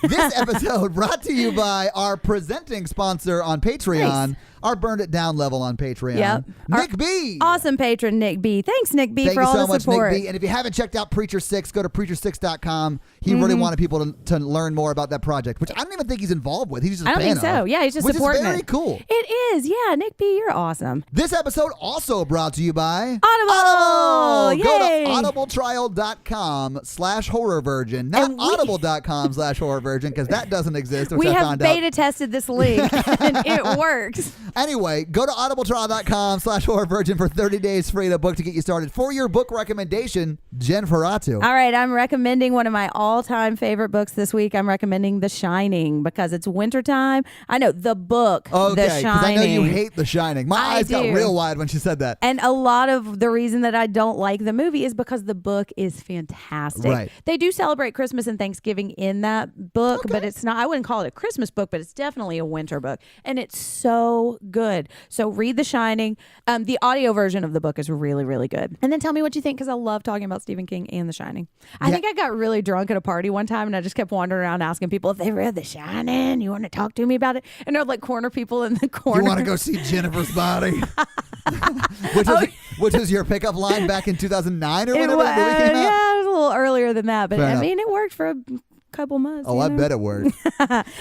This episode brought to you by our presenting sponsor on Patreon. Nice. Our Burned It Down level on Patreon. Yep. Nick B. Awesome patron, Nick B. Thanks, Nick B, for all the support. Thank you so much, Nick B. And if you haven't checked out Preacher 6, go to preacher6.com. He really wanted people to learn more about that project, which I don't even think he's involved with. He's just a fan of. I don't think so. Yeah, he's just supporting it. Which is very cool. It is. Yeah, Nick B, you're awesome. This episode also brought to you by Audible. Go to audibletrial.com/horrorvirgin, not audible.com/horrorvirgin, because that doesn't exist, which I found out. We have beta tested this link, and it works. Anyway, go to audibletrial.com/horrorvirgin for 30 days free to book to get you started. For your book recommendation, Jen Ferratu. All right, I'm recommending one of my all-time favorite books this week. I'm recommending The Shining because it's wintertime. I know, the book, The Shining. Because I know you hate The Shining. My eyes got real wide when she said that. And a lot of the reason that I don't like the movie is because the book is fantastic. Right. They do celebrate Christmas and Thanksgiving in that book, but it's not, I wouldn't call it a Christmas book, but it's definitely a winter book. And it's so good. So read The Shining. The audio version of the book is really, really good. And then tell me what you think, because I love talking about Stephen King and The Shining. I think I got really drunk at a party one time, and I just kept wandering around asking people if they read The Shining. You want to talk to me about it? And they're like corner people in the corner. You want to go see Jennifer's Body? which was your pickup line back in 2009 or whenever the movie came out? Yeah, it was a little earlier than that, but I mean, it worked for a couple months. Oh, I bet it worked.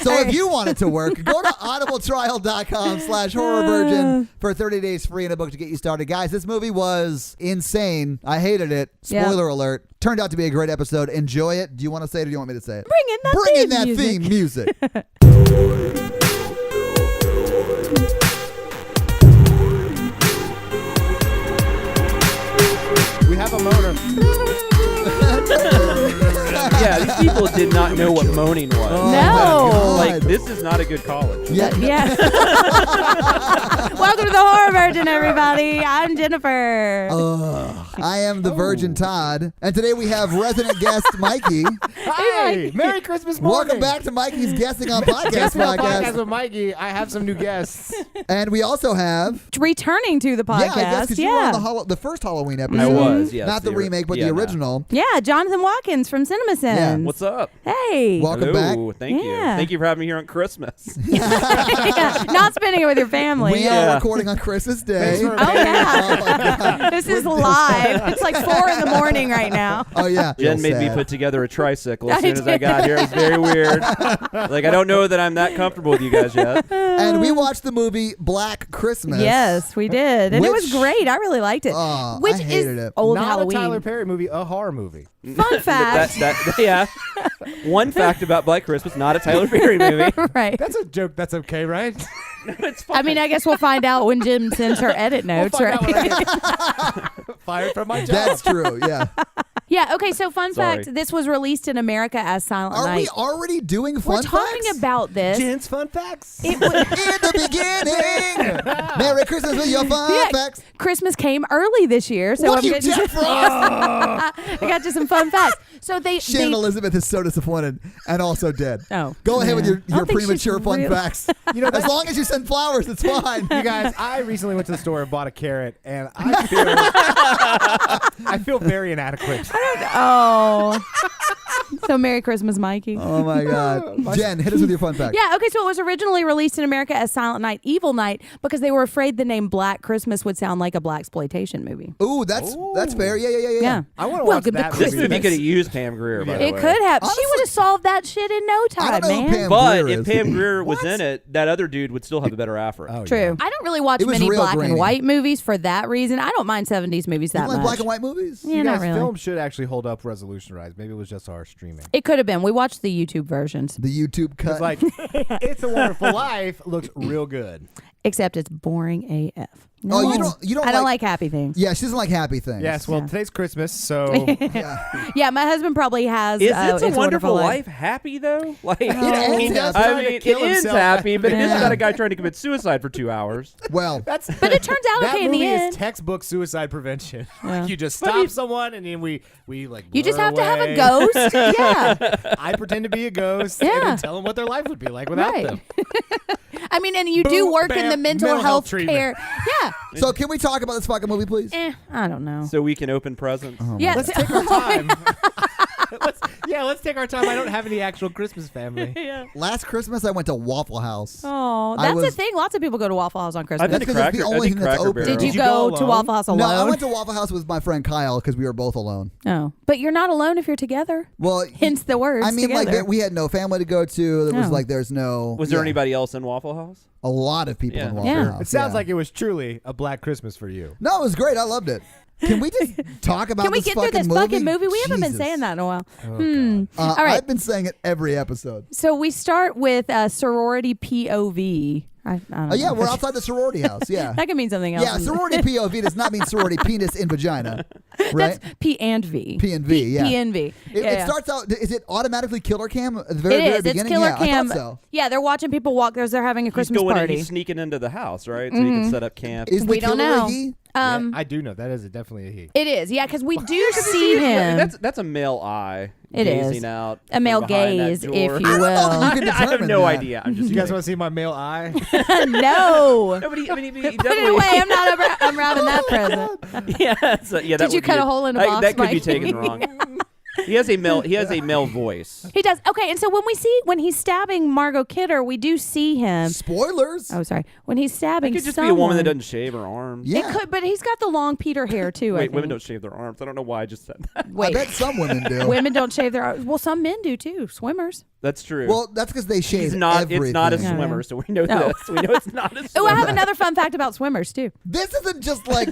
So if you want it to work, go to audibletrial.com/horrorvirgin for 30 days free and a book to get you started. Guys, this movie was insane. I hated it. Spoiler alert. Turned out to be a great episode. Enjoy it. Do you want to say it or do you want me to say it? Bring in that theme music. We have a moaner. Yeah, these people did not know what moaning was. No. Like, this is not a good college. Yeah. Welcome to the Horror Virgin, everybody. I'm Jennifer. I am the Virgin Todd. And today we have resident guest Mikey. Hi. Merry Christmas morning. Welcome back to Mikey's Guessing on Podcast podcast with Mikey. I have some new guests. And we also have... returning to the podcast. Yeah, I guess because you were on the first Halloween episode. I was, yes. Not the remake, but the original. Yeah, Jonathan Watkins from CinemaSins. Yeah. What's up? Hey. Welcome back. back. Thank you. Thank you for having me here on Christmas. Not spending it with your family. We are recording on Christmas Day. Oh, yeah. This is live. It's like 4 in the morning right now. Oh, yeah. Jen made me put together a tricycle as soon as I got here. It was very weird. Like, I don't know that I'm that comfortable with you guys yet. And we watched the movie Black Christmas. Yes, we did. And it was great. I really liked it. Which I hated it. Old Not Halloween. a Tyler Perry movie, a horror movie. Fun fact. Yeah. One fact about Black Christmas, not a Tyler Perry movie. Right. That's a joke. That's okay, right? No, it's fine. I mean, I guess we'll find out when Jim sends her edit notes, We'll find right? out when I get fired from my job. That's true, yeah. Yeah, okay, so fun Sorry. fact, this was released in America as Silent Are Night. we already doing fun We're talking facts? about this. Jen's fun facts. It was, In the beginning. Merry Christmas with your fun facts. Christmas came early this year, so What I'm you getting dead for? I got you some fun facts. So Shannon Elizabeth is so disappointed and also dead. Oh, Go ahead with your I don't think premature she's fun real. facts. As long as you send flowers, it's fine. You guys, I recently went to the store and bought a carrot, and I feel very inadequate. Oh. So Merry Christmas, Mikey. Oh, my God. Jen, hit us with your fun fact. Yeah, okay, so it was originally released in America as Silent Night, Evil Night, because they were afraid the name Black Christmas would sound like a blaxploitation movie. Ooh, that's fair. Yeah. Yeah. I want to watch Welcome to that This movie. movie could have used Pam Grier, by the way. It could have. Honestly, she would have solved that shit in no I time, don't know who man. Pam But Grier if is. Pam Grier was in it, that other dude would still have a better afro. Oh, True. yeah. I don't really watch It was many real black grainy. and white movies for that reason. I don't mind 70s movies that You like much. black and white movies? Yeah, You not guys, really. film should actually hold up resolution-wise. Maybe it was just our streaming. It could have been. We watched the YouTube versions. The YouTube cut. It's like, It's a Wonderful Life looks real good. Except it's boring AF. Oh, No. you don't I don't like happy things. Yeah, she doesn't like happy things. Yes, well, Yeah. today's Christmas, so Yeah. Yeah, my husband probably has. Is It's It's a Wonderful Life. Life happy, though? Like, ends he does happy. I try to mean, kill it ends himself. happy, but it is Yeah. about a guy trying to commit suicide for 2 hours. Well, But it turns out that okay in movie the is end. textbook suicide prevention. Yeah. Like you just But stop someone and then we like You just blur have to have a away. ghost. Yeah. I pretend to be a ghost Yeah. and then tell them what their life would be like without Right. them. I mean, and you do Boom, work in bam, the mental mental health health treatment. care. Yeah. so can we talk about this fucking movie, please? I don't know. So we can open presents. Yeah. Let's take our time. let's take our time. I don't have any actual Christmas family. Last Christmas, I went to Waffle House. Oh, I that's the was- thing. Lots of people go to Waffle House on Christmas. I've been to That's 'cause it's the Cracker. only I think thing that's Cracker open. Barrel. Did you go go to alone? Waffle House alone? No, I went to Waffle House with my friend Kyle because we were both alone. Oh, but you're not alone if you're together. Well, Hence the words. I mean, together. we had no family to go to. There was Oh. there's no. Was there anybody else in Waffle House? A lot of people Yeah. in Waffle Yeah. House. It sounds yeah. like it was truly a Black Christmas for you. No, it was great. I loved it. Can we just talk about Can we this get through fucking this movie? fucking movie? We haven't been Jesus. saying that in a while. Oh, God. All right. I've been saying it every episode. So we start with sorority POV. I don't Oh, yeah, know. we're outside the sorority house. Yeah. That could mean something else. Yeah, sorority POV does not mean sorority penis in vagina, right? That's P and V. P and V, yeah. P and V. It starts out. Is it automatically killer cam at the very, It very is. It's beginning? killer yeah, cam. I thought so. Yeah, they're watching people walk. They're having a Christmas he's going party. he's sneaking into the house, right? So you can set up camp. Is the We don't killer know. a he? Yeah, I do know that is definitely a he. It is. Yeah, because we do see him. That's a male eye It gazing is. out. A male from behind that gaze, if door. you I don't know if will. you can I have determine no that. idea. I'm just You guys kidding. want to see my male eye? No. Nobody. I mean, he Put it definitely. away. I'm not unwrapping that present. Yeah, so, yeah. That Did you would cut be a hole in a box, That could be Mike? taken wrong. He has a male voice. He does. Okay, and so when he's stabbing Margot Kidder, we do see him. Spoilers. Oh, sorry. When he's It stabbing could just someone, be a woman that doesn't shave her arms. Yeah. It could, but he's got the long Peter hair too. I Wait, think. women don't shave their arms. I don't know why I just said that. I Wait, bet some women do. women don't shave their arms. Well, some men do too. Swimmers. That's true. Well, that's because they shave He's not. everything. It's not a Yeah. swimmer, so we know No. this. We know it's not a swimmer. Oh, I have another fun fact about swimmers too. This isn't just like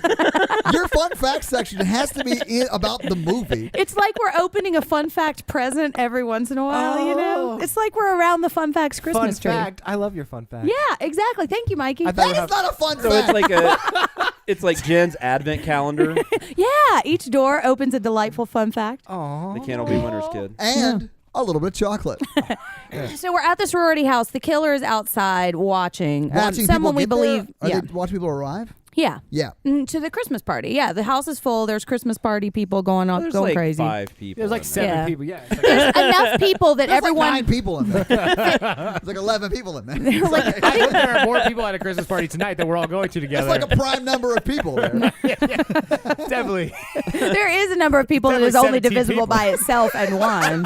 your fun fact section. It has to be about the movie. It's like we're opening a fun fact present every once in a while. You know, it's like we're around the fun facts Fun Christmas tree. fact. I love your fun fact. Yeah, exactly. Thank you, Mikey. I thought That is not a fun So fact. it's like Jen's advent calendar. Yeah, each door opens a delightful fun fact. Aww. They can't all be winners, kid. and a little bit of chocolate. So we're at the sorority house. The killer is outside watching. Watching someone people we get believe. there? Are Yeah, they watching people arrive? yeah. Yeah. To the Christmas party. Yeah, the house is full. There's Christmas party people going on, There's going like crazy. 5 people. There's like in 7 Yeah. people. Yeah. It's like, Enough people that There's everyone. like 9 people in there. There's like 11 people in there. like, I hope there are more people at a Christmas party tonight that we're all going to That's together. like a prime number of people there. Definitely. there is a number of people that Definitely is only 17 divisible people. by itself and one.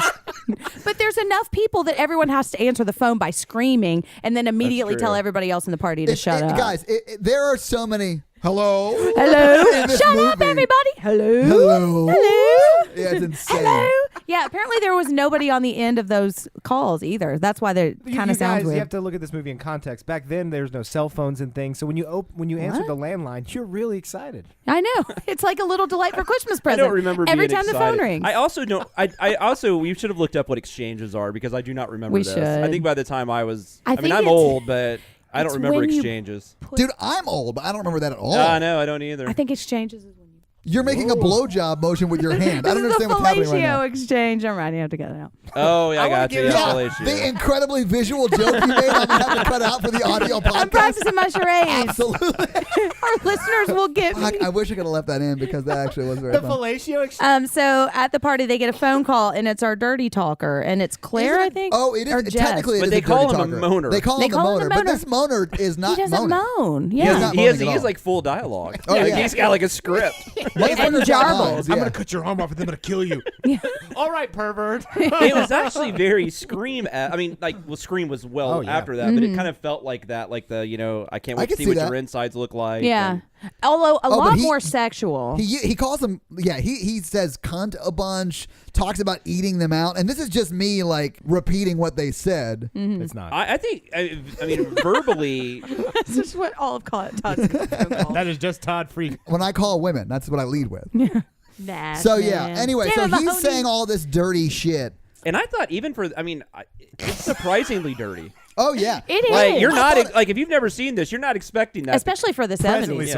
But there's enough people that everyone has to answer the phone by screaming and then immediately true. tell everybody else in the party to shut up. Guys, there are so many. Hello. Hello. in this Shut up, movie. everybody. Hello. Hello. Hello. Yeah, it's insane. Hello. Yeah, apparently there was nobody on the end of those calls either. That's why they kind of sounds guys, weird. You have to look at this movie in context. Back then, there's no cell phones and things. So when you answer What? the landline, you're really excited. I know. It's like a little delight for Christmas I present. don't remember every being time excited. the phone rings. I also don't. I also we should have looked up what exchanges are because I do not remember We this. should. I think by the time I was. I I mean, think I'm it's- old, but I don't it's remember when you exchanges. Dude, I'm old, but I don't remember that at all. No, I don't either. I think exchanges is when you. You're making a blowjob motion with your hand. I don't This is understand the what's happening right now. fellatio exchange. I'm right. You have to get it out. Oh yeah, I wanna got you. give- Yeah, Yeah, fellatio. the incredibly visual joke you made, I'm gonna have to cut out for the audio podcast. I'm practicing my charades. Absolutely. Our listeners will get Fuck, me. I wish I could have left that in because that actually was very The fun. fellatio exchange. So at the party they get a phone call and it's our dirty talker and it's Claire, I think. Oh, it or is. Jess. Technically, it But is they a call dirty him a talker. moaner. They call They him the call him moaner, the but moaner. this moaner is He not doesn't moaning. moan. He's Yeah. not He has moaning at all. like full dialogue. Oh, yeah. He's got like a script. Motherfucker's got jarbles. lines, yeah. cut your arm off and then I'm gonna kill you. All right, pervert. It was actually very Scream. I mean, like, well, Scream was well Oh, yeah. after that, but it kind of felt like that, like the, I can't I wait to could see see what that. your insides look like. Yeah. and- Although a but lot he- more sexual. He calls him, yeah, he says cunt a bunch, talks about eating them out. And this is just me, like, repeating what they said. It's not. I think, I mean, verbally, This is what all of Todd's phone calls. That is just Todd Freak. When I call women, that's what I lead with. Nah, So, yeah, man. anyway, Damn so it, he's Mahoney. saying all this dirty shit. and I thought even for, I mean, it's surprisingly dirty. Oh, yeah. It is. Like, you're I not, thought- like, if you've never seen this, you're not expecting that. Especially for the Presently 70s.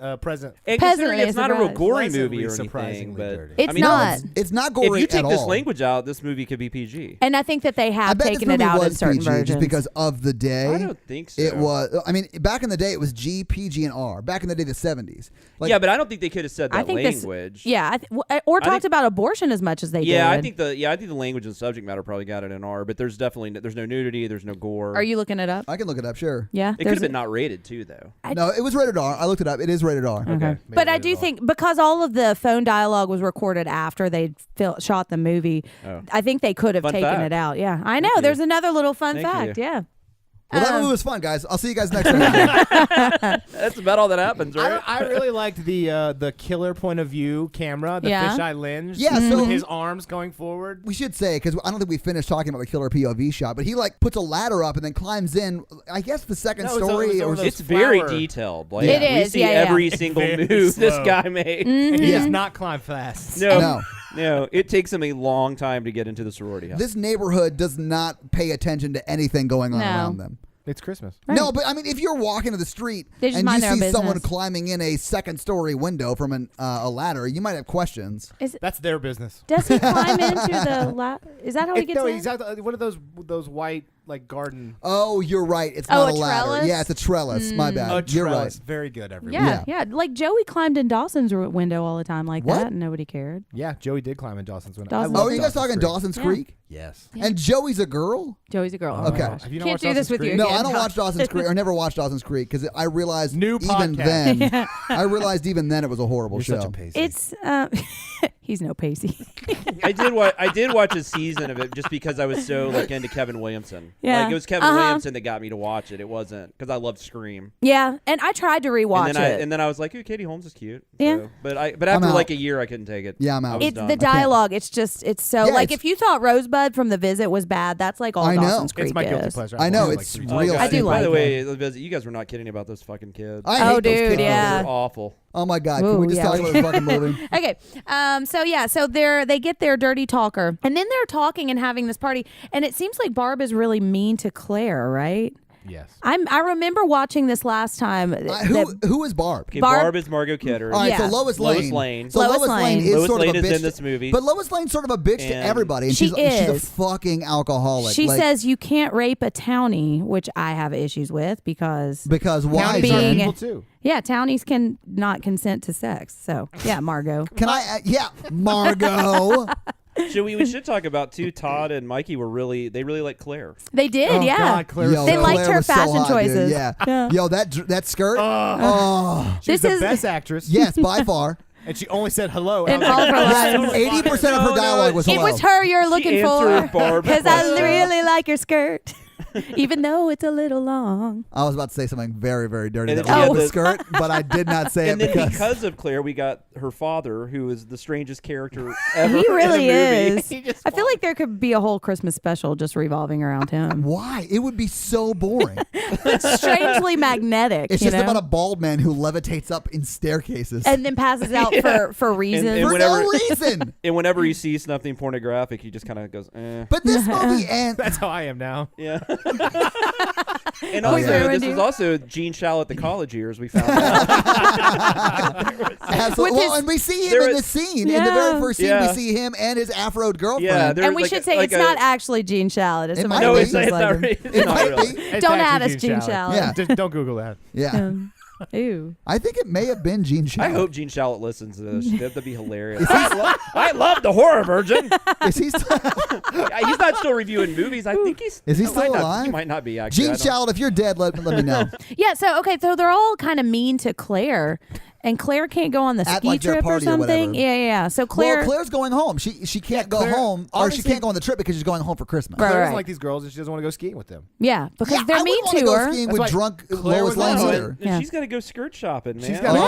Yeah. present. And Presently considering it's not a real surprised. gory Pleasantly movie or anything, surprisingly but dirty. It's I mean, not. It's not If gory you take at this all. language out, this movie could be PG. And I think that they I have bet taken this it movie out in was certain PG versions. just because of the day. I don't think so. It was. I mean, back in the day, it was G, PG, and R. Back in the day, the 70s. Like, Yeah, but I don't think they could have said I that think language. Yeah, or I talked think- about abortion as much as they Yeah, did. I think the language and subject matter probably got it in R, but there's no nudity, there's no gore. Are you looking it up? I can look it up, sure. Yeah. It could have been not rated too, though. No, it was rated R. I looked it up. It is rated R. Okay. But I do think because all of the phone dialogue was recorded after they shot the movie, I think they could have Fun taken fact. it out. Yeah, I know. you. There's another little fun Thank fact. you. Yeah. Well, that movie was fun, guys. I'll see you guys next time. That's about all that happens, right? I really liked the killer point of view camera, the Yeah. fisheye lens. Yeah, so- with his arms going forward. We should say, because I don't think we finished talking about the killer POV shot, but he like puts a ladder up and then climbs in. I guess the second No, it's story. over or those It's very flower. detailed. Like, It we is, see yeah, yeah. every It's single very move this slow. guy made. He Yeah. does not climb fast. No, No. it takes him a long time to get into the sorority house. This neighborhood does not pay attention to anything going on No. around them. It's Christmas. Right. No, but I mean, if you're walking to the street They just and you mind their own see someone business. climbing in a second-story window from a ladder, you might have questions. That's their business. Does he climb into the? Is that how he gets No, in? exactly. What are those white like garden? Oh, you're right. It's Oh, not a a ladder. trellis? Yeah, it's a trellis. My bad. You're right. trellis. Very good, everyone. Yeah, yeah. Like Joey climbed in Dawson's window all the time like What? that, and nobody cared. Yeah, Joey did climb in Dawson's window. Dawson's I love Oh, are you guys talking Creek. Dawson's Yeah. Creek? Yes. Yeah. And Joey's a girl? Joey's a girl. Okay. Oh, gosh. Have you not Can't watched do this Dawson's with you Creek? No, again. I don't watch Dawson's Creek, or never watched Dawson's Creek, because I realized New even podcast. then, I realized even then it was a horrible You're show. such a pacey. It's he's no Pacey. I did watch a season of it just because I was so like into Kevin Williamson. Yeah. Like it was Kevin Williamson that got me to watch it. It wasn't because I loved Scream. Yeah, and I tried to rewatch and then it. and then I was like, "Ooh, Katie Holmes is cute." Yeah. So, but after out. like a year, I couldn't take it. Yeah, I'm out. I was It's done. the dialogue. It's so Yeah, like it's- if you thought Rosebud from The Visit was bad, that's like all I know. Dawson's Creek It's my guilty is. pleasure. I know, I've it's watched it, Oh, like, real three God. I do stupid. By the like way, Elizabeth, you guys were not kidding about those fucking kids. I Oh, hate those dude, kids. yeah. They're awful. Oh my God! Can we Ooh, just yeah. talk about this fucking movie? Okay, so they get their dirty talker, and then they're talking and having this party, and it seems like Barb is really mean to Claire, right? Yes. I remember watching this last time. Who is Barb? Okay, Barb- Barb is Margot Kidder. All right, Yeah. so Lois Lane. Lois Lane. So Lois Lois Lane Lane. is Lois sort Lane of a is bitch. in this movie. But Lois Lane's sort of a bitch to And everybody. And She she's a is. fucking alcoholic. She Like, says you can't rape a townie, which I have issues with because because why? Townies are Being- people too. yeah, townies can not consent to sex. So yeah, Margot. Can I? Yeah, Margot. We should talk about too. Todd and Mikey they really like Claire. They did, Oh, yeah. God, Claire Yo, was They so- liked Claire her was so fashion hot, dude. choices. Yeah. Yeah. Yo, that skirt. Oh, She was This the is- best actress. yes, by far. And she only said hello. In I was all like, of her "That's lines. so 80% of her No, dialogue was It hello. was her you're looking for answered Barb's because I question. really like your skirt, even though it's a little long. I was about to say something very, very dirty And that then was she with had the skirt, but I did not say And it then because. because of Claire, we got her father, who is the strangest character ever. He really in the movie. is. I feel like there could be a whole Christmas special just revolving around him. Why? It would be so boring. It's strangely magnetic. It's you just know? about a bald man who levitates up in staircases. and then passes out for reasons. And for whenever- no reason. And whenever he sees something pornographic, he just kind of goes, eh. But this movie ends. That's how I am now. Yeah. And Oh, also, yeah. this was also Gene Shalit the college years, we found out. Absolutely. With Well, his- and we see him There in was- the scene. In the very Yeah. first scene, Yeah. we see him and his afroed girlfriend. Yeah, there and was we like should a- say like it's a- not actually Gene Shalit. It's It somebody might No, be. else it's just not. like him. It's It not might really. be. It's Don't actually add us Gene Shalit. Yeah. Just don't Google that. Yeah. Ew. I think it may have been Gene Shalit. I hope Gene Shalit listens to this. That'd be hilarious. I love the Horror Virgin. Is he still, He's not still reviewing movies. I think he's. Is he might still not- alive? He might not be, actually. Gene I don't- Shalit, if you're dead, let me know. Yeah, so they're all kind of mean to Claire, and Claire can't go on the At, ski like, their trip or party or something. whatever. Yeah. So Claire, Well, Claire's going home. She can't go Claire- home, or she honestly- can't go on the trip because she's going home for Christmas. Right. Claire doesn't like these girls and she doesn't want to go skiing with them. yeah, because Yeah, they're I mean wouldn't want to go her. skiing That's with why drunk Claire Lois was Lane's not. either. Yeah. She's got to go skirt shopping, man. She's got Oh.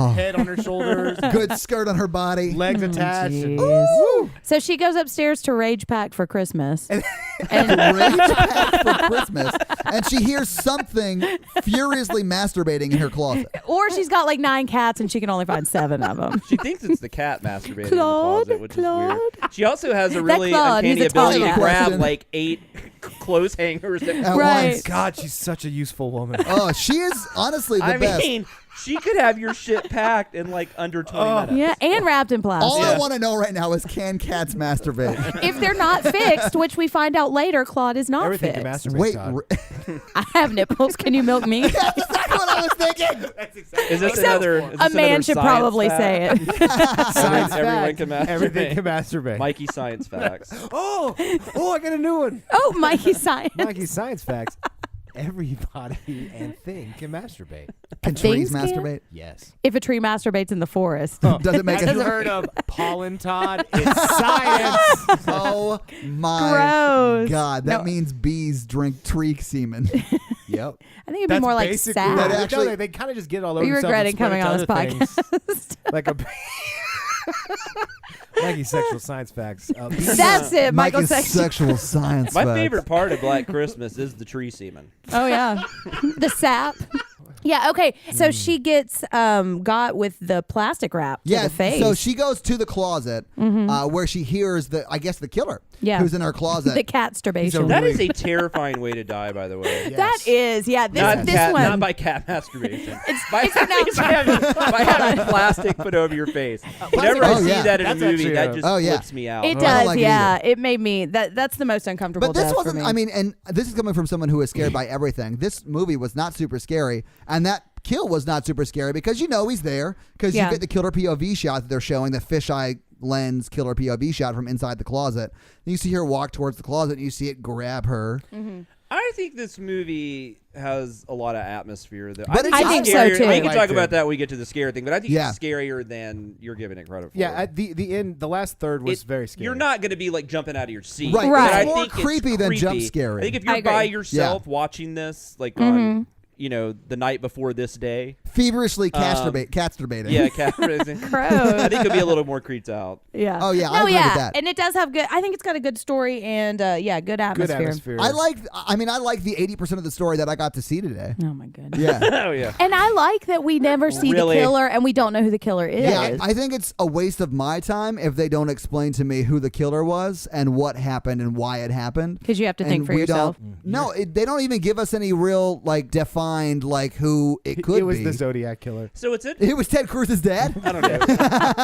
a good head on her shoulders, Good skirt on her body. legs attached. and- Jeez. So she goes upstairs to Rage Pack for Christmas. Rage Pack for Christmas, and she hears something furiously masturbating in her closet. Or she's got like 9 cats and she can only find 7 of them. She thinks it's the cat masturbating Claude, in the closet, which Claude. is weird. She also has a really Claude, he's uncanny a tall ability to cat. grab Question. like 8 clothes hangers. At Right. once. God, she's such a useful woman. Oh, she is honestly the I best. mean, she could have your shit packed in like under 20 minutes. Yeah, and wrapped in plastic. All I Yeah. want to know right now is, can cats masturbate? If they're not fixed, which we find out later, Claude is not Everything can fixed. masturbate. Wait, Todd. I have nipples. Can you milk me? that's exactly what what I was thinking. That's exactly Is this Except another? Is a this man another should science probably fact? say it. science Everyone fact. can masturbate. Everything can masturbate. Mikey science facts. Oh, I got a new one. Oh, Mikey Science. Mikey's science facts. Everybody and thing can masturbate. Can trees Things can? masturbate? Yes. If a tree masturbates in the forest. Does it make Have it? you heard of pollen, Todd? It's science. Oh my Gross. God! That No. means bees drink tree semen. Yep. I think it'd be more like basically sad. what That they actually- do. They kind of just get all over Are you themselves and regretting spread coming it on to this other podcast? things. Like a Mikey's sexual science facts. That's it, Michael Mike's Sexton. sexual science. My facts. favorite part of Black Christmas is the tree semen. Oh yeah, the sap. Yeah. Okay. So she gets got with the plastic wrap to Yeah, the face. so she goes to the closet where she hears the killer Yeah. who's in her closet. the catsturbation. That is a terrifying way to die, by the way. Yes. That is. Yeah. This Not, this cat, one. not by cat masturbation. by, it's announced- by having plastic put over your face. Whenever I Oh, see yeah. that in That's a movie, actually that a- just Oh, yeah. flips me out. It I don't does, like it yeah. It made me that's the most uncomfortable. But this death wasn't, for me. I mean, and this is coming from someone who is scared by everything. This movie was not super scary, and that kill was not super scary because you know he's there because Yeah. you get the killer POV shot that they're showing, the fisheye lens killer POV shot from inside the closet. And you see her walk towards the closet, and you see it grab her. I think this movie has a lot of atmosphere. Though. But it's I think so, scarier- too. We can I talk like about it. that when we get to the scary thing, but I think Yeah. it's scarier than you're giving it credit for. Yeah, at the end, the last third was It- very scary. You're not going to be like jumping out of your seat. Right. Right. But I It's more think creepy it's than creepy. jump scary. I think if I you're agree. by yourself watching this, like on, the night before this day, Feverishly casturbating. yeah, Catherine, Gross. I think it'll be a little more creeped out. Yeah. Oh, yeah, I No, agree yeah. with that. And it does have good. I think it's got a good story and good good atmosphere. atmosphere. I like the 80% of the story that I got to see today. Oh my goodness. Yeah. Oh yeah. And I like that we never see Really? the killer and we don't know who the killer is. Yeah, I think it's a waste of my time if they don't explain to me who the killer was and what happened and why it happened. Because you have to think And for we yourself. No, they don't even give us any real defined who it could it was be. the Zodiac killer. So it's it. It was Ted Cruz's dad. I don't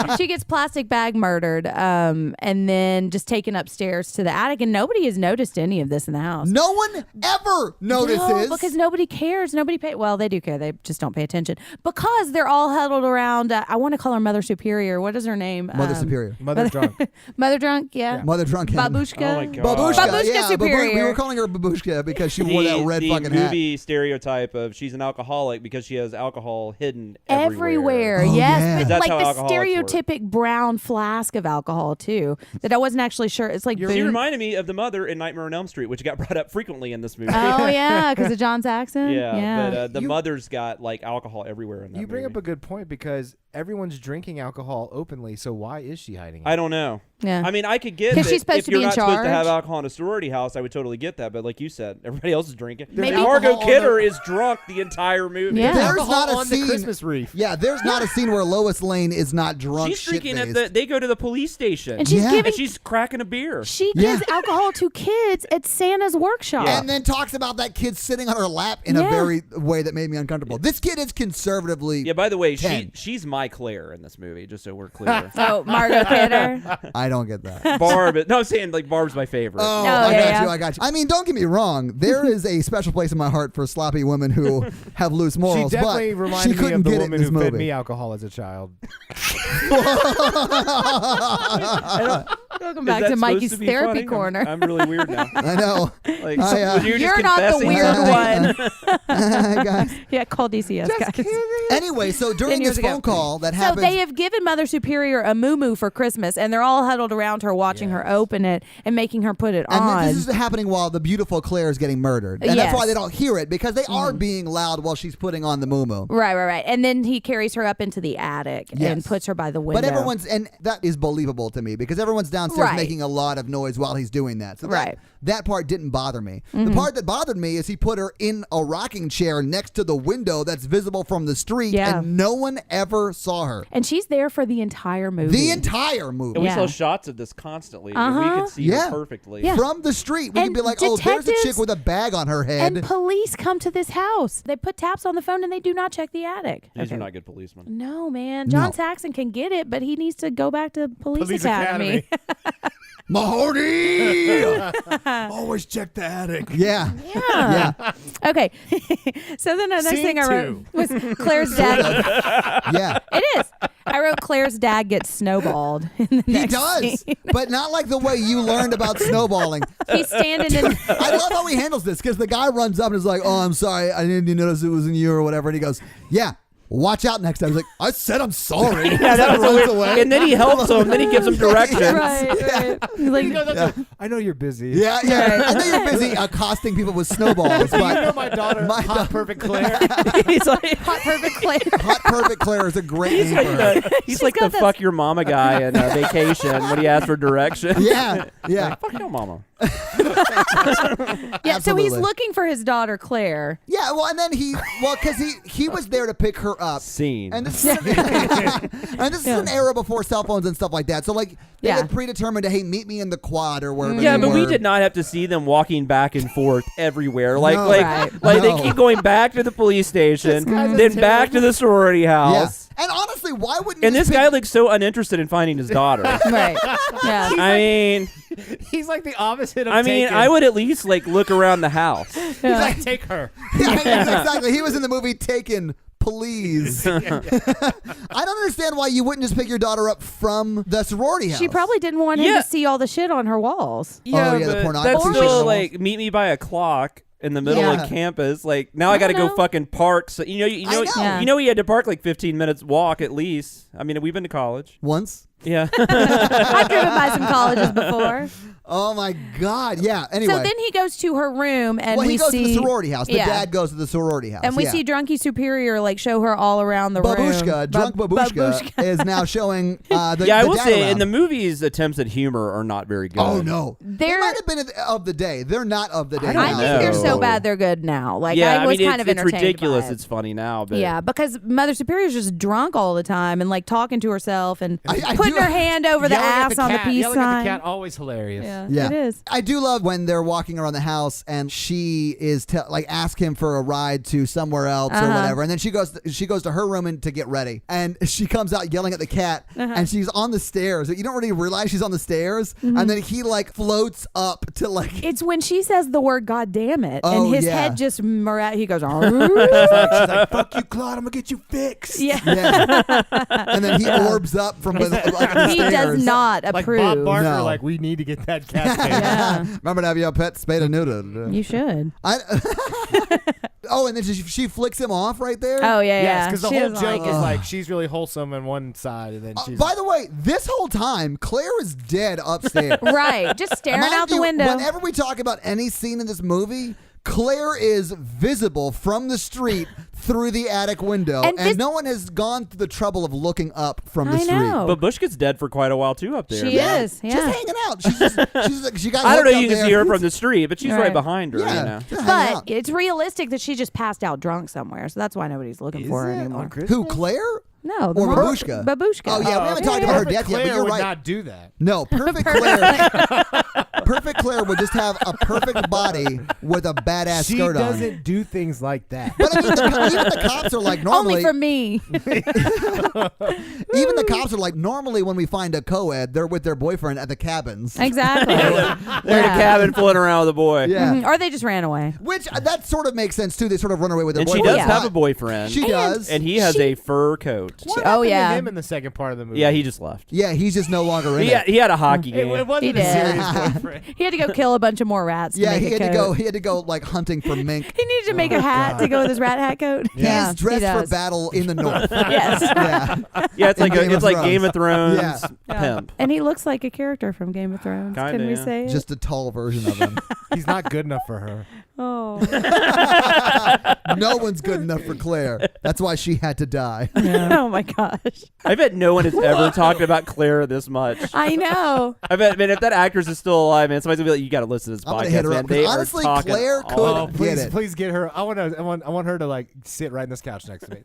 know. She gets plastic bag murdered and then just taken upstairs to the attic, and nobody has noticed any of this in the house. No one ever notices. No, because nobody cares. Nobody pay. Well, they do care. They just don't pay attention because they're all huddled around. I want to call her Mother Superior. What is her name? Mother Superior. Mother drunk. Mother Drunk. Yeah. Mother Drunk. Hen. Babushka. Oh my God. Babushka. Babushka yeah, Superior. We were calling her Babushka because she wore that red the fucking hat. movie stereotype of she's an alcoholic because she has alcohol hidden Everywhere, Oh, yes, yeah. but That's like how the alcoholics work. stereotypic brown flask of alcohol too. That I wasn't actually sure. It's like She Boone. reminded me of the mother in Nightmare on Elm Street, which got brought up frequently in this movie. Oh yeah, because of John Saxon. yeah, but the You- mother's got like alcohol everywhere in that You bring movie. up a good point because everyone's drinking alcohol openly, so why is she hiding it? I don't know. Yeah. I mean, I could get 'Cause that she's supposed if to you're be in not supposed to have charge. alcohol in a sorority house, I would totally get that. But like you said, everybody else is drinking. Maybe- Margot alcohol on Kidder the- is drunk the entire movie. Yeah. There's Alcohol not a on scene. the Christmas wreath. Yeah, there's not a scene where Lois Lane is not drunk. She's drinking at shit-faced. they go to the police station. And she's Yeah. giving. and she's cracking a beer. She Yeah. gives alcohol to kids at Santa's workshop. And then talks about that kid sitting on her lap in Yeah. a very way that made me uncomfortable. This kid is conservatively. Yeah, by the way, 10. she's my Claire in this movie, just so we're clear. Oh, Margot Kidder. I don't get that. Barb, no, I'm saying like Barb's my favorite. Oh, No, I yeah, got yeah. you. I got you. I mean, don't get me wrong. There is a special place in my heart for sloppy women who have loose She morals. definitely but reminded she me couldn't of the get it in woman this who movie. fed me alcohol as a child. Welcome Is back that to supposed Mikey's to be therapy funny? corner. I'm really weird now. I know. Like, I, you're just You're not the confessing weird that? one. guys. Yeah, call DCS, guys. Anyway, so 10 during years this ago. phone call that So happens. they have given Mother Superior a moo for Christmas, and they're all huddled around her, watching her open it and making her put it and on. this is happening while the beautiful Claire is getting murdered. And that's Yes. Mm-hmm. why they don't hear it, because they are being loud while she's putting on the moo-moo. Right. And then he carries her up into the attic and Yes. puts her by the window. But everyone's, and that is believable to me, because everyone's downstairs Right. making a lot of noise while he's doing that. So Right. that part didn't bother me. The part that bothered me is he put her in a rocking chair next to the window that's visible from the street, Yeah. and no one ever saw her. And she's there for the entire movie. The entire movie. And we Yeah. saw shots of this constantly. And we Uh-huh. could see Yeah. her perfectly. Yeah. From the street, we And could be like, oh, there's a chick detectives with a bag on her head. And police come to this house. They put taps on the phone and they do not check the attic. These Okay. are not good policemen. No, man. John No. Saxon can get it, but he needs to go back to Police Police Academy. Mahoney. Always check the attic. Yeah. Yeah. Okay. So then the next Scene thing I wrote was Claire's dad. Yeah. It is. I wrote Claire's dad gets snowballed. In the He next does, scene. but not like the way you learned about snowballing. He's standing in. I love how he handles this because the guy runs up and is like, "Oh, I'm sorry, I didn't even notice it was in you or whatever." And he goes, "Yeah, watch out next time." He's like, "I said I'm sorry." Yeah, that was runs a away. weird. And then he helps him. Then he gives him directions. Right. He's like, I know you're busy. Yeah, yeah. I know you're busy accosting people with snowballs, You know but my daughter, Hot Perfect Claire. He's like, hot perfect Claire. Hot Perfect Claire is a great name for her. he's like the got this- fuck your mama guy in Vacation when he asked for directions. Yeah, yeah, Fuck your mama. Yeah, so he's Absolutely. looking for his daughter Claire. yeah. Well, and then because he was there to pick her up. Scene. And this, and this is an era before cell phones and stuff like that. So like they Yeah. had predetermined to, hey, meet me in the quad or wherever. Yeah, they but we were. did not have to see them walking back and forth everywhere. Like, No. Right. No. they keep going back to the police station, then back to the sorority Yeah. house. And honestly, why wouldn't And you this pick- guy looks so uninterested in finding his daughter. Right. Yeah. I mean, He's like the opposite of I Taken. would at least like look around the house. He's like, take her. Yeah, exactly. He was in the movie Taken. Please. I don't understand why you wouldn't just pick your daughter up from the sorority house. She probably didn't want him Yeah. to see all the shit on her walls. yeah, the but pornography that's shit still on the like meet me by a clock in the middle Yeah. of campus. Like now I got to go know. fucking park. So you know, I know. Yeah. you know, he had to park like 15 minutes walk at least. I mean, we've been to college. Once. Yeah. I've driven by some colleges before. Oh my God. Yeah. Anyway. So then he goes to her room and well, we he goes see to the sorority house. The Yeah. dad goes to the sorority house. and we yeah. see Drunky Superior like show her all around the room. Babushka, drunk Babushka, is now showing the Yeah, I the will dad say, around. in the movies, attempts at humor are not very good. Oh no, they They're- might have been of the day. They're not of the day. I don't I now. think they're so No. bad they're good now. Like yeah, I was mean, kind of it's entertained ridiculous. by it. It's funny now, but Yeah, because Mother Superior's just drunk all the time and like talking to herself and I putting do- her hand over the Yelling at ass the on the cat. peace Yelling at sign. the cat, always hilarious. Yeah, Yeah, it is. I do love when they're walking around the house and she is like ask him for a ride to somewhere else or whatever, and then she goes to her room and to get ready, and she comes out yelling at the cat, and she's on the stairs. You don't really realize she's on the stairs, and then he like floats up to like. It's when she says the word "God damn it," Oh, and his yeah. head just he goes. She's like, fuck you, Claude. I'm going to get you fixed. Yeah, Yeah, and then he orbs up from the, like, the he stairs. does not Like approve. Bob Barker, No. like, we need to get that cat taken. Yeah, Remember to have your pet spayed or neutered. you should. Oh, and then she flicks him off right there. Oh yeah, Yes, yeah. because the She whole was joke like, is like she's really wholesome on one side, and then she's. By the way, this whole time Claire is dead upstairs. right, just staring Mind out the you, window. Whenever we talk about any scene in this movie, Claire is visible from the street through the attic window, And and this- no one has gone through the trouble of looking up from the I street. know. But Bush gets dead for quite a while too up there. She man. is. Yeah. Just hanging out. She got. I don't know. hooked You up can there. see her from the street, but she's right Right. behind her. Yeah, You know. just hanging But out. it's realistic that she just passed out drunk somewhere, so that's why nobody's looking for her Is it anymore. on Christmas? Who, Claire? No, the Or mom- Babushka? Babushka. Oh, yeah, we haven't talked about her death Perfect yet, but Claire you're would right. not do that. No, Perfect Claire. Perfect Claire would just have a perfect body with a badass She skirt on. doesn't do things like that. But I mean, even the cops are like normally. Only for me. Even the cops are like normally when we find a co-ed, they're with their boyfriend at the cabins. Exactly. They're in a cabin floating around with a boy. Yeah. Mhm. Or they just ran away. Which that sort of makes sense too. They sort of run away with their And she boyfriend. does have a boyfriend. She does. and he has a fur coat. What Oh, happened to yeah. him in the second part of the movie? Yeah, he just left. Yeah, he's just no longer in He it. had a hockey It, game. it wasn't He a did. serious boyfriend. He had to go kill a bunch of more rats. To Yeah, make he a had to coat. go. He had to go like hunting for mink. He needed to make a hat to go with his rat hat coat. He's dressed he for does. battle in the north. Yes. Yeah, Yeah, it's in like Game of it's like Thrones. Game of Thrones Yeah. pimp. And he looks like a character from Game of Thrones. Kinda, Can we yeah. say it? just a tall version of him. He's not good enough for her. Oh. No one's good enough for Claire. That's why she had to die. Oh my gosh. I bet no one has ever talked about Claire this much. I know. I bet, man, if that actress is still alive, man, somebody's gonna be like, "You got to listen to this I'm gonna podcast, hit her man." up, 'cause They are honestly, talking Claire all- could- Oh, get please, it. please get her. I want her to like sit right in this couch next to me.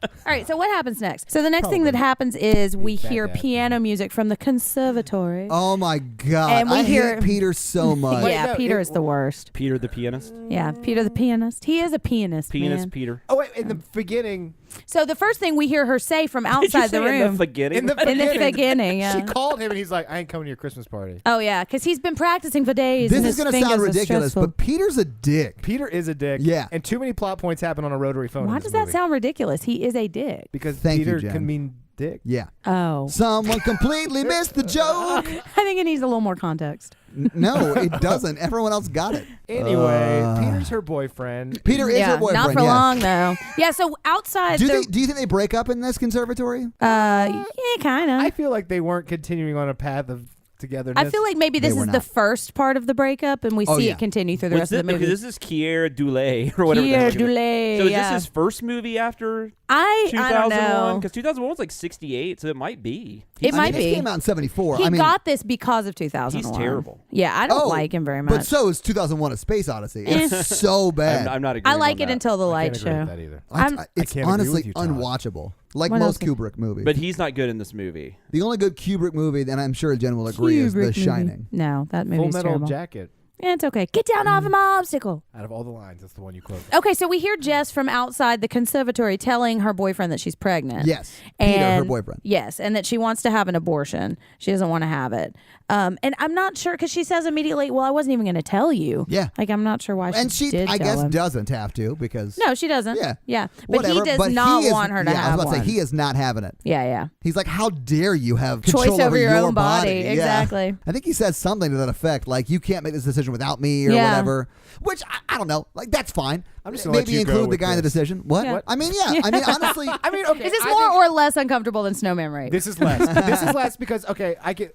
All right, so what happens next? So the next thing Probably. that happens is we Bad hear dad. piano music from the conservatory. Oh my god! And we I hear- hate Peter so much. yeah, no, Peter it- is the worst. Peter the pianist. Yeah. Yeah, Peter the pianist. He is a pianist, Penis man. Peter. Oh wait, in the beginning. So the first thing we hear her say from Did you outside the say in room. the beginning? In the In the beginning, yeah. She called him and he's like, "I ain't coming to your Christmas party." Oh yeah, because he's been practicing for days. This and is his going to fingers sound are ridiculous, stressful. but Peter's a dick. Peter is a dick. Yeah. And too many plot points happen on a rotary phone. in Why this does that movie. sound ridiculous? He is a dick. Because Thank you, Peter Jen. can mean dick. Yeah. Oh, Someone completely missed the joke. I think it needs a little more context. No, it doesn't. Everyone else got it. Anyway, Peter's her boyfriend. Peter is yeah, her boyfriend. not for yeah. long though. Yeah, so outside Do the you think they break up in this conservatory? yeah, kind of. I feel like they weren't continuing on a path of togetherness. I feel like maybe They this were is not. the first part of the breakup, and we Oh, see yeah. it continue through the rest of the movie. This is Kier Dulé or whatever. the Pierre heck it is. Dulé. So is yeah. this his first movie after I don't 2001? know. Because 2001 was like 68, so it might be. It might This be. came out in 74. He I mean, got this because of 2001. He's terrible. Yeah, I don't oh, like him very much. But so is 2001: A Space Odyssey. It's so bad. I'm not agreeing I like on it that. until the I light can't agree show. with that either. I'm- It's can't agree honestly with you, Todd. unwatchable. Like What most else? Kubrick movies. But he's not good in this movie. The only good Kubrick movie, and I'm sure Jen will agree, is Kubrick The movie. Shining. No, that Full movie's Metal terrible. Jacket. Yeah, it's okay. Get down off of my obstacle. Out of all the lines, that's the one you quote. Okay, so we hear Jess from outside the conservatory telling her boyfriend that she's pregnant. Yes. Peter, her And boyfriend. Yes, and that she wants to have an abortion. She doesn't want to have it. And I'm not sure because she says immediately, "Well, I wasn't even going to tell you." Yeah. like I'm not sure why And she she, did I tell guess, him. doesn't have to because. No, she doesn't. Yeah. but Whatever, he does he not is- want her to yeah, have I was about one. to say, he is not having it. Yeah. He's like, how dare you have Choice control over your own body? body. Yeah. Exactly. I think he says something to that effect, like, you can't make this decision without me or Yeah. whatever, which I don't know. Like, that's fine. I'm just gonna let Maybe you go include the with guy in the this. decision. What? Yeah. I mean, yeah. I mean, honestly. I mean, okay. Is this I more think or less uncomfortable than snow memory? This is less. This is less because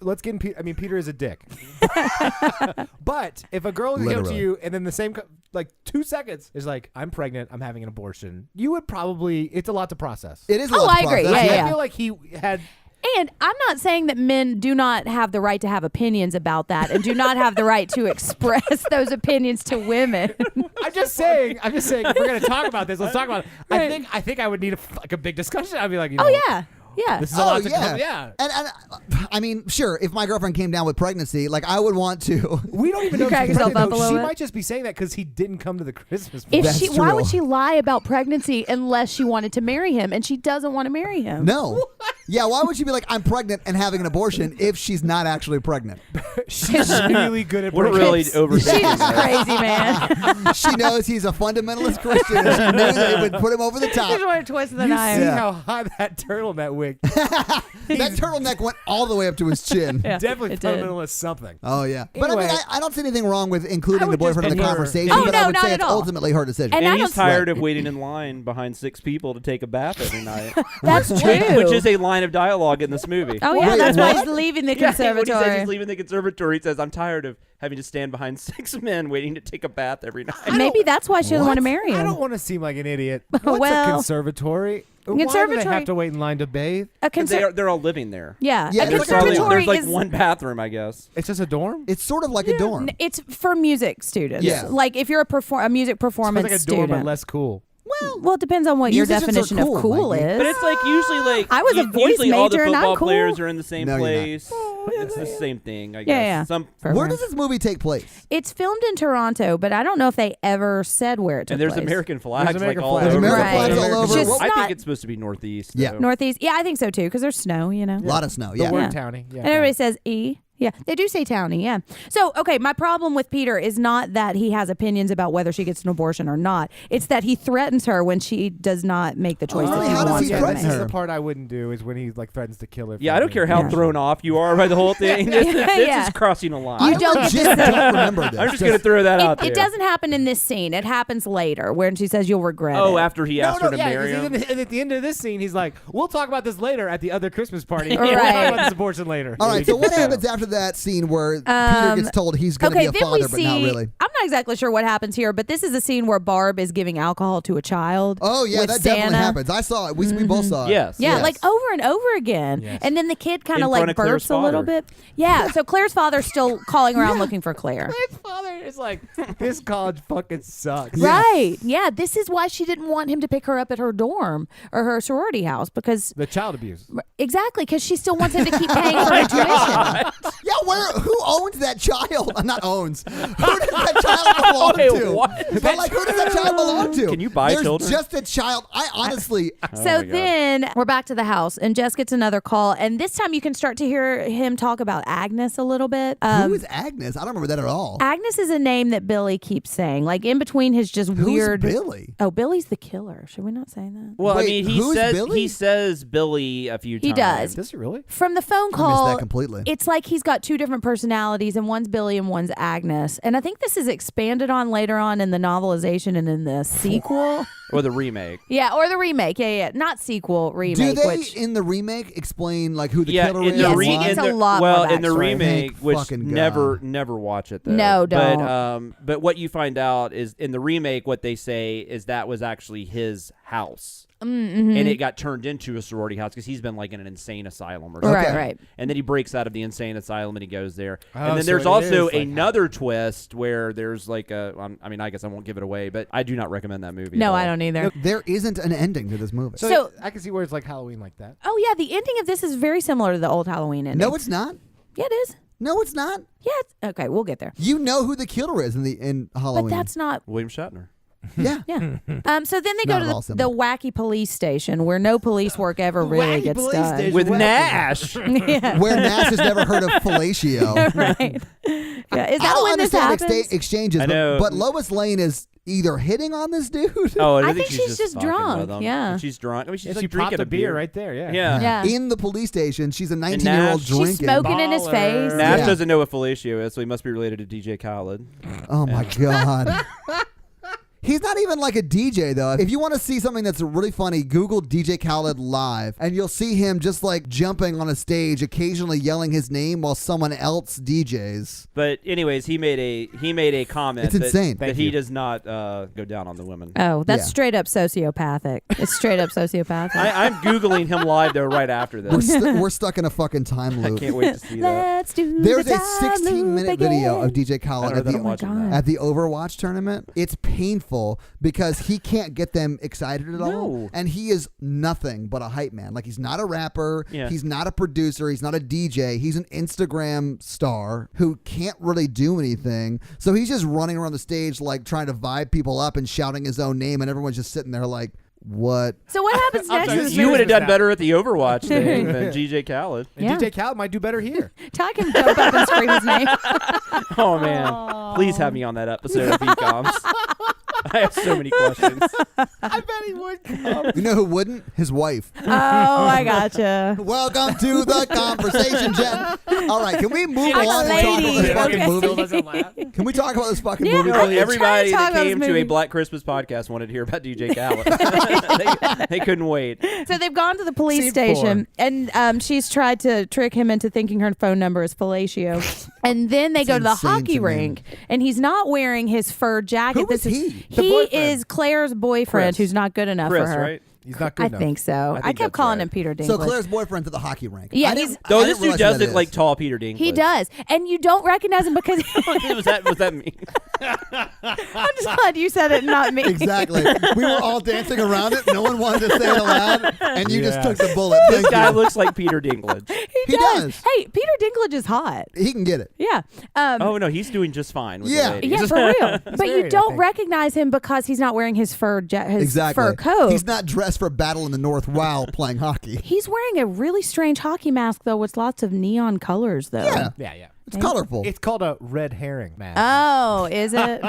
let's get in. I mean, Peter is a dick. But if a girl comes to Literally. you and then the same 2 seconds is like, "I'm pregnant. I'm having an abortion," you would probably. It's a lot to process. It is a Oh, lot I to agree. process. Yeah. I feel like he had. And I'm not saying that men do not have the right to have opinions about that and do not have the right to express those opinions to women. I'm just saying. If we're gonna talk about this, let's talk about it. Right. I think I would need a big discussion. I'd be like, you know, Oh yeah. Yeah. this is a lot to yeah. come. Yeah. And I mean, sure, if my girlfriend came down with pregnancy, like, I would want to. We don't even know. Crack if she's yourself pregnant, up a though. little She bit. might just be saying that because he didn't come to the Christmas. If That's why true. would she lie about pregnancy unless she wanted to marry him and she doesn't want to marry him? No. Yeah, why would she be like, I'm pregnant and having an abortion if she's not actually pregnant? She's really good at. We're breaking- really She's overthinking that. crazy, man. She knows he's a fundamentalist Christian and she knew that it would put him over the Just top. want to twist the You knife. see Yeah. how high that turtleneck wig? That turtleneck went all the way up to his chin. Yeah, Definitely it did. fundamentalist something. Oh, yeah. But I mean, Anyway. I don't see anything wrong with I including the would just boyfriend in the prefer- conversation, Oh, but no, I would not say at it's all. ultimately her decision. And I And don't he's tired Right. of waiting in line behind 6 people to take a bath every night. That's true. Which is a line of dialogue in this movie. Oh yeah, Wait, that's why what? he's leaving the Yeah, when he says conservatory. he's leaving the conservatory, he says, "I'm tired of having to stand behind 6 men waiting to take a bath every night." Maybe that's why she doesn't want to marry him. I don't want to seem like an idiot. What's Well- a conservatory? Why do they Conservatory- have to wait in line to bathe? A They're all living there. yeah, Yeah, a there's conservatory There's like is one bathroom, I guess. It's just a dorm. It's sort of like a dorm. It's for music students. Yeah. Like if you're a music It's performance like a dorm, student. but less cool. Well, it depends on what your Musicians are definition of cool, cool Mikey. is. But it's like usually like I was a voice usually all the major and I'm football cool. players are in the same No, you're not. place. It's the same thing, I guess. yeah. Some Where does this movie take place? It's filmed in Toronto, but I don't know if they ever said where it took and there's place. American flags American like all flags. over. There's American American flags all over. Just What- I not- think it's supposed to be northeast. Yeah. though. Northeast. Yeah, I think so too, because there's snow. You know. A lot of snow, The yeah. word Yeah. townie. Yeah. And everybody says E. Yeah, they do say townie, yeah. So, okay, my problem with Peter is not that he has opinions about whether she gets an abortion or not. It's that he threatens her when she does not make the choice Oh, that she how does wants he to threaten make. This is her? the part I wouldn't do is when he threatens to kill her. Yeah, I don't care how Yeah. thrown off you are by the whole thing. This Yeah. is crossing a line. You I don't get legit to say- don't remember this. I'm just going to throw that out there. It doesn't happen in this scene. It happens later when she says you'll regret it. Oh, after he No, asked no, her to yeah, marry 'cause him. even at the end of this scene, he's like, "We'll talk about this later at the other Christmas party. Right. We'll talk about this abortion later." All right, so what happens after that scene where Peter gets told he's going to Okay, be a then we father, but see. not really? I'm not exactly sure what happens here, but this is a scene where Barb is giving alcohol to a child. Oh, yeah, with that Santa. definitely happens. I saw it. We both saw it. Yes. Yeah, Yes. like over and over again. Yes. And then the kid kind In of front like of Claire's burps a little father. bit. Yeah, so Claire's father's still calling around looking for Claire. His father is like, "This college fucking sucks." Right. Yeah, this is why she didn't want him to pick her up at her dorm or her sorority house because The child abuse. exactly because she still wants him to keep paying for her tuition. Yeah, who owns that child? Not owns. Who does that child belong Wait, to? what? But like, who does that child belong to? Can you buy There's children? just a child. I honestly. So my God. then we're back to the house, and Jess gets another call, and this time you can start to hear him talk about Agnes a little bit. Who is Agnes? I don't remember that at all. Agnes is a name that Billy keeps saying, like in between his just Who's weird. Billy? Oh, Billy's the killer. Should we not say that? Well, Wait, I mean, who's Billy? he says Billy a few times. He does. Does he really? From the phone I missed call, that completely. it's like he's got two different personalities, and one's Billy and one's Agnes. And I think this is expanded on later on in the novelization and in the sequel. Or the remake. Yeah, or the remake. Yeah. Not sequel, Do remake. they which in the remake explain like who the Yeah, killer in is? the Yes, re- he why? gets in a the, lot well, more in the backstory. remake, Thank which fucking never watch it though. No, don't. But what you find out is in the remake, what they say is that was actually his house. Mm-hmm. And it got turned into a sorority house because he's been like in an insane asylum or something. Right, Okay. right. And then he breaks out of the insane asylum and he goes there. Oh, and then so there's it also is like another twist where there's like I mean, I guess I won't give it away, but I do not recommend that movie. No, at I all. don't either. There isn't an ending to this movie. So- I can see where it's like Halloween like that. Oh, yeah. The ending of this is very similar to the old Halloween ending. No, it's not. Yeah, it is. No, it's not. Yeah. Okay, we'll get there. You know who the killer is in Halloween. But that's not. William Shatner. Yeah. Yeah. So then they Not go at all to the similar. wacky police station where no police work ever really Wacky gets police done. station. With Wacky. Nash. Yeah. Where Nash has never heard of fellatio. Right. Yeah. Is I that don't when this understand happens? exchanges, I know. but Lois Lane is either hitting on this dude Oh, I I think think she's just fucking drunk, with him. yeah. And she's drunk. I mean, she's Yeah, like she popped drinking a beer right there. Yeah. Yeah. Yeah. in the police station. She's a 19-year-old Nash- She's drinking. smoking in his Baller. face. Nash Yeah. doesn't know what fellatio is, so he must be related to DJ Khaled. Oh my god. He's not even like a DJ though. If you want to see something that's really funny, Google DJ Khaled live, and you'll see him just like jumping on a stage, occasionally yelling his name while someone else DJs. But anyways, he made a comment It's insane. that Thank he you. does not go down on the women. Oh, that's Yeah. straight up sociopathic. It's straight up sociopathic. I'm googling him live though right after this. We're stuck in a fucking time I loop. can't wait to see that. Let's do There's the a time 16-minute loop video again. of DJ I Khaled don't know at that I'm the, watching God. that. at the Overwatch tournament. It's painful because he can't get them excited at all. No. And he is nothing but a hype man. Like, he's not a rapper. Yeah. He's not a producer. He's not a DJ. He's an Instagram star who can't really do anything. So he's just running around the stage, like, trying to vibe people up and shouting his own name. And everyone's just sitting there like, what? So what happens I'm next sorry, is You would have done That- better at the Overwatch thing than DJ Khaled. And Yeah. DJ Khaled might do better here. Ty can jump up and scream his name. Oh man, please have me on that episode of VComs. I have so many questions. I bet he would come. You know who wouldn't? His wife. Oh, I gotcha. Welcome to the conversation, Jen. All right, can we move I'm on a and talk lady. about this Okay. fucking movie? Still doesn't laugh. Can we talk about this fucking Yeah, movie? I please? was Everybody trying to talk that about came this to a movie. Black Christmas podcast wanted to hear about DJ Khaled. they couldn't wait. So they've gone to the police Scene station, and she's tried to trick him into thinking her phone number is fellatio. And then they go to the insane hockey to me. rink, and he's not wearing his fur jacket. Who this is is he? The boyfriend. is Claire's boyfriend, Chris. who's not good enough Chris, for her. right? He's not good I enough. think so. I, think kept that's calling right. him Peter Dinklage. So Claire's boyfriend's at the hockey rink. Yeah, I he's- didn't- Though I this didn't dude realize does who look that like is. tall Peter Dinklage. he does, and you don't recognize him because was that me? I'm just glad you said it, and not me. Exactly. We were all dancing around it. No one wanted to say it aloud, and you just Yes. took the bullet. This Thank guy you. looks like Peter Dinklage. He does. Hey, Peter Dinklage is hot. He can get it. Yeah. Oh no, he's doing just fine. With Yeah. the ladies. Yeah, for real. But you married, I don't think. recognize him because he's not wearing his his Exactly. fur coat. He's not dressed for battle in the North while playing hockey. He's wearing a really strange hockey mask though, with lots of neon colors though. Yeah. Yeah. It's colorful. It's called a red herring, man. Oh, is it?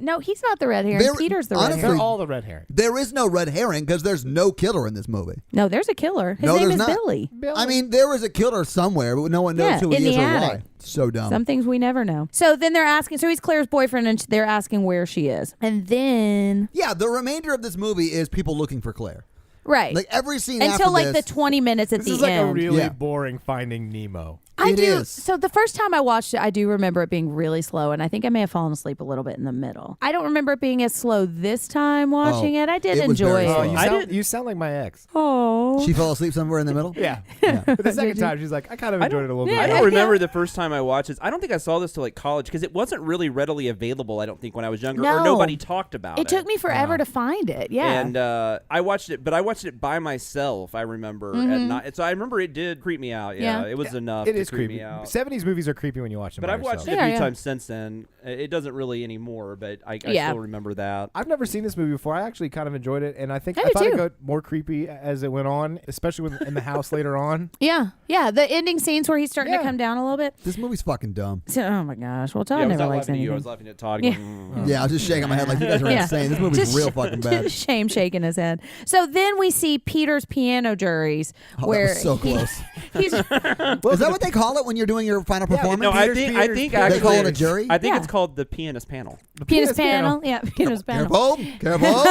No, he's not the red herring. There- Peter's the honestly- red They're herring. all the red herring. There is no red herring because there's no killer in this movie. No, there's a killer. His No, name there's is not. Billy. I mean, there is a killer somewhere, but no one knows Yeah, who in he is the or attic. why. So dumb. Some things we never know. So then they're asking. So he's Claire's boyfriend, and they're asking where she is. And then, Yeah, the remainder of this movie is people looking for Claire. right, Like every scene until after like this, the 20 minutes at This the is like end. a really Yeah. boring Finding Nemo. I It do. is. So the first time I watched it, I do remember it being really slow, and I think I may have fallen asleep a little bit in the middle. I don't remember it being as slow this time watching it. I did it was enjoy very it. slow. You sound like my ex. Oh, she fell asleep somewhere in the middle. Yeah. But the second time, she's like, I kind of enjoyed it a little Yeah, I bit. don't yeah. remember the first time I watched this. I don't think I saw this till like college because it wasn't really readily available. I don't think when I was younger, or No. nobody talked about it. it took me forever to find it. Yeah. And I watched it, but I watched it by myself. I remember at night, so I remember it did creep me out. Yeah, Yeah. it was enough. It to is is creep me creepy. out. 70s movies are creepy when you watch them. But by I've watched yourself. it a few Yeah. times since then. It doesn't really anymore, but I Yeah. still remember that. I've never seen this movie before. I actually kind of enjoyed it, and I think I I do thought it too. got more creepy as it went on, especially when in the house later on. Yeah. The ending scenes where he's starting to Yeah. come down a little bit. This movie's fucking dumb. So, oh my gosh. Well, Todd Yeah, I was never not likes laughing at you. I anything. was laughing at Todd. Yeah. Going, Yeah, I was just shaking my head like you guys are Yeah. insane. This movie's real fucking bad. Just shame shaking his head. So then we see Peter's piano juries, Oh, where that was so close. he's Is that what they call it when you're doing your final performance? No, I Peters, think Peters, actually they call it a jury. I think Yeah. it's called the pianist panel. The pianist panel. Yeah, pianist panel. Careful.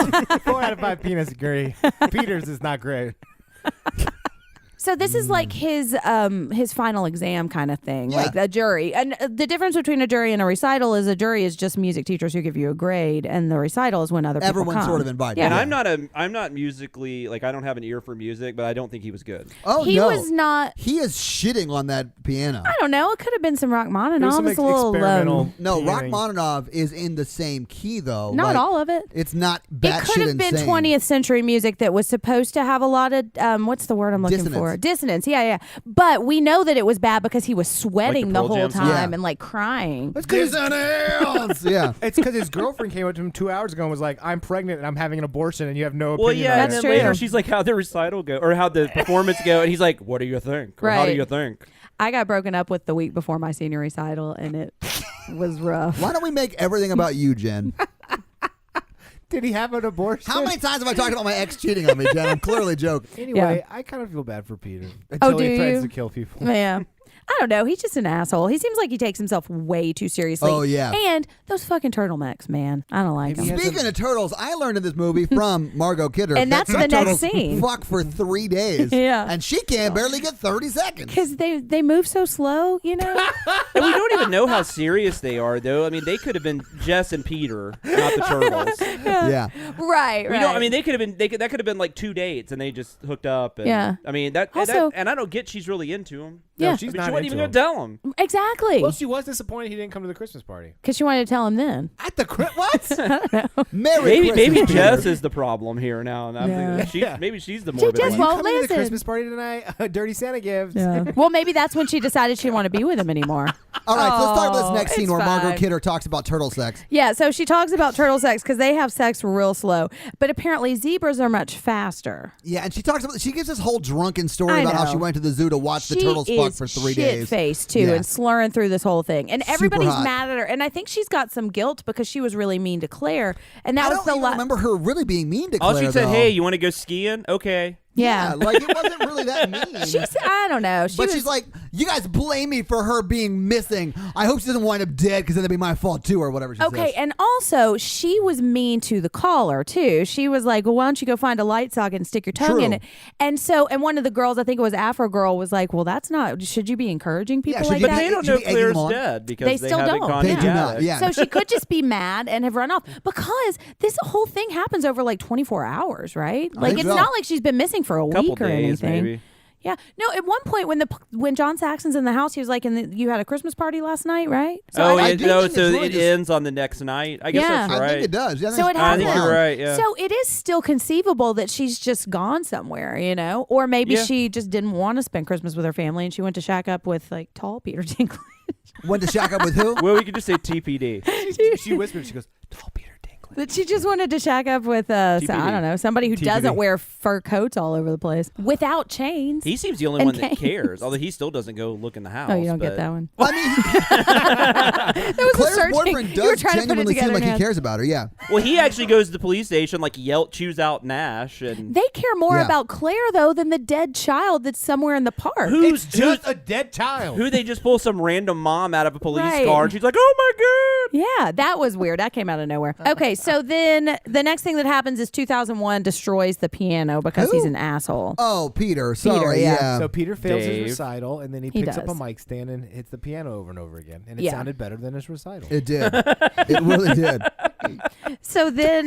4 out of 5 penis agree. Peters is not great. So this is like his final exam kind of thing, Yeah. like a jury. And the difference between a jury and a recital is a jury is just music teachers who give you a grade, and the recital is when other people Everyone's come. sort of invited. Yeah. And I'm not musically like I don't have an ear for music, but I don't think he was good. Oh He no, was not. He is shitting on that piano. I don't know. It could have been some Rachmaninoff. There's some It's a little experimental. No, pianing. Rachmaninoff is in the same key though. not Like, all of it. It's not It batshit could have been insane. 20th century music that was supposed to have a lot of what's the word I'm looking Dissonance. for? Dissonance. Yeah. But we know that it was bad because he was sweating the Pearl whole Jam time song? Yeah. and like crying. That's 'cause his- Dissonance. Yeah. It's because his girlfriend came up to him 2 hours ago and was like, "I'm pregnant and I'm having an abortion, and you have no opinion." Well, yeah, on and That's it. then later true. she's like, "How'd the recital go, or how'd the performance go?" And he's like, "What do you think? Or how do Right. you think?" I got broken up with the week before my senior recital, and it was rough. Why don't we make everything about you, Jen? Did he have an abortion? How many times have I talked about my ex cheating on me, Jen? I'm clearly joking. Anyway, I kind of feel bad for Peter Oh, until he do threatens you? to kill people. Yeah. I don't know. He's just an asshole. He seems like he takes himself way too seriously. Oh, yeah. And those fucking turtlenecks, man. I don't like Maybe them. he has Speaking of turtles, I learned in this movie from Margot Kidder And that that's some the next turtles scene. fuck for 3 days. Yeah. And she can barely get 30 seconds. Because they move so slow, you know? And we don't even know how serious they are, though. I mean, they could have been Jess and Peter, not the turtles. Yeah. Right. We don't. I mean, they could have been. That could have been like 2 dates, and they just hooked up. And, Yeah. I mean Also- and I don't get she's really into him. Yeah. No, she's I mean, not she wasn't even into gonna him. tell him. Exactly. Well, she was disappointed he didn't come to the Christmas party. Because she wanted to tell him then. At the what? Merry Maybe Christmas, Peter. Jess is the problem here now. And I'm Yeah. thinking maybe she's the She morbid just one. won't Coming to the listen. Christmas party tonight? A dirty Santa gift. Yeah. Well, maybe that's when she decided she didn't want to be with him anymore. All right, so let's talk about Oh, this next scene it's where Margot fine. Kidder talks about turtle sex. Yeah, so she talks about turtle sex because they have sex real slow. But apparently zebras are much faster. Yeah, and she talks about she gives this whole drunken story I about how know. she went to the zoo to watch the She turtles fuck is for 3 days. shit-faced too, Yeah. and slurring through this whole thing, and Super everybody's hot. mad at her. And I think she's got some guilt because she was really mean to Claire, and that I was don't the even remember her really being mean to All Claire, she said, though. "Hey, you want to go skiing? Okay." Yeah, like it wasn't really that mean. I don't know. But she's like, you guys blame me for her being missing. I hope she doesn't wind up dead because then it'd be my fault too, or whatever she okay, says. and also she was mean to the caller too. She was like, "Well, why don't you go find a light socket and stick your tongue in True. it?" And so, and one of the girls, I think it was Afro Girl, was like, "Well, that's not. Should you be encouraging people should like you But that?" they don't Should know be egging Claire's them on? dead because They they still haven't don't. gone They do together. not, yeah. So she could just be mad and have run off because this whole thing happens over like 24 hours, right? Like think it's so. not like she's been missing for a Couple week or days, anything. maybe. Yeah. No, at one point when John Saxon's in the house, he was like, you had a Christmas party last night, right? So Oh, I yeah, do no, think so it's really it just- ends on the next night. I guess Yeah. that's I right. think it does. Yeah, So it I think happens. you're right. Yeah. So it is still conceivable that she's just gone somewhere, you know? Or maybe Yeah. she just didn't want to spend Christmas with her family and she went to shack up with like tall Peter Dinklage. Went to shack up with who? Well, we could just say TPD. She whispered. She goes, "Tall Peter Dinklage." That she just wanted to shack up with, I don't know, somebody who TBD. doesn't wear fur coats all over the place without chains. He seems the only And one that canes. cares, although he still doesn't go look in the house. Oh, you don't but- get that one. Well, I mean, That was a Claire's searching. boyfriend You were does trying to put it genuinely together seem like in he your cares about her. Yeah. Well, he actually goes to the police station, like chews out Nash, and They care more Yeah. about Claire though than the dead child that's somewhere in the park. who's It's just a dead child. who they just pull some random mom out of a police Right. car, and she's like, "Oh my god!" Yeah, that was weird. That came out of nowhere. Okay, so then the next thing that happens is 2001 destroys the piano because Who? he's an asshole. Oh, Peter. Sorry. yeah. yeah. So Peter fails Dave. his recital, and then he He picks up does. a mic stand and hits the piano over and over again, and it Yeah. sounded better than his recital. It did. It really did. So then,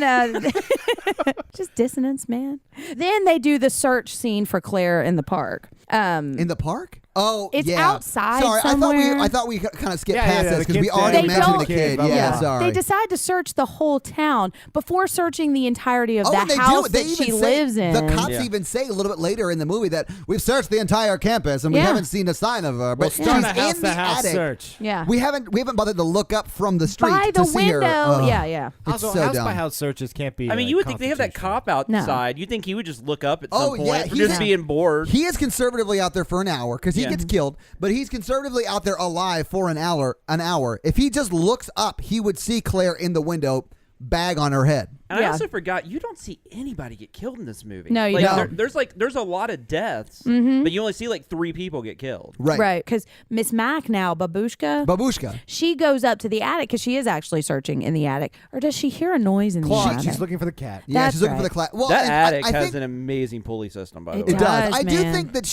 just dissonance, man. Then they do the search scene for Claire in the park. In the park? Oh, It's yeah. outside Sorry, somewhere. I thought we kind of skipped Yeah, past yeah, this the because we kid's already dead. mentioned the They kid. don't. Yeah, Yeah. sorry. They decide to search the whole town before searching the entirety of the and they house do. They that even she say, lives in. The cops Yeah. even say a little bit later in the movie that we've searched the entire campus and we Yeah. haven't seen a sign of her. But Well, she's start a in house the to house attic. search. Yeah. We haven't bothered to look up from the street By to the see her. window. Ugh. Yeah. It's Also, so house dumb. by house searches can't be. I mean, you would think they have that cop outside. You think he would just look up at some Oh, point yeah, for he's- just being bored. He is conservatively out there for an hour because he Yeah. gets killed, but he's conservatively out there alive for an hour. If he just looks up, he would see Claire in the window, bag on her head. And I Yeah. also forgot, you don't see anybody get killed in this movie. No, you like, don't. There's a lot of deaths, but you only see like 3 people get killed. Right. Because Miss Mac now, Babushka. she goes up to the attic because she is actually searching in the attic. Or does she hear a noise in the Claude, attic? she's looking for the cat. Yeah, That's she's looking right. for the class. Well, That and attic I has think an amazing pulley system, by the It way. it does. does, I do man. think that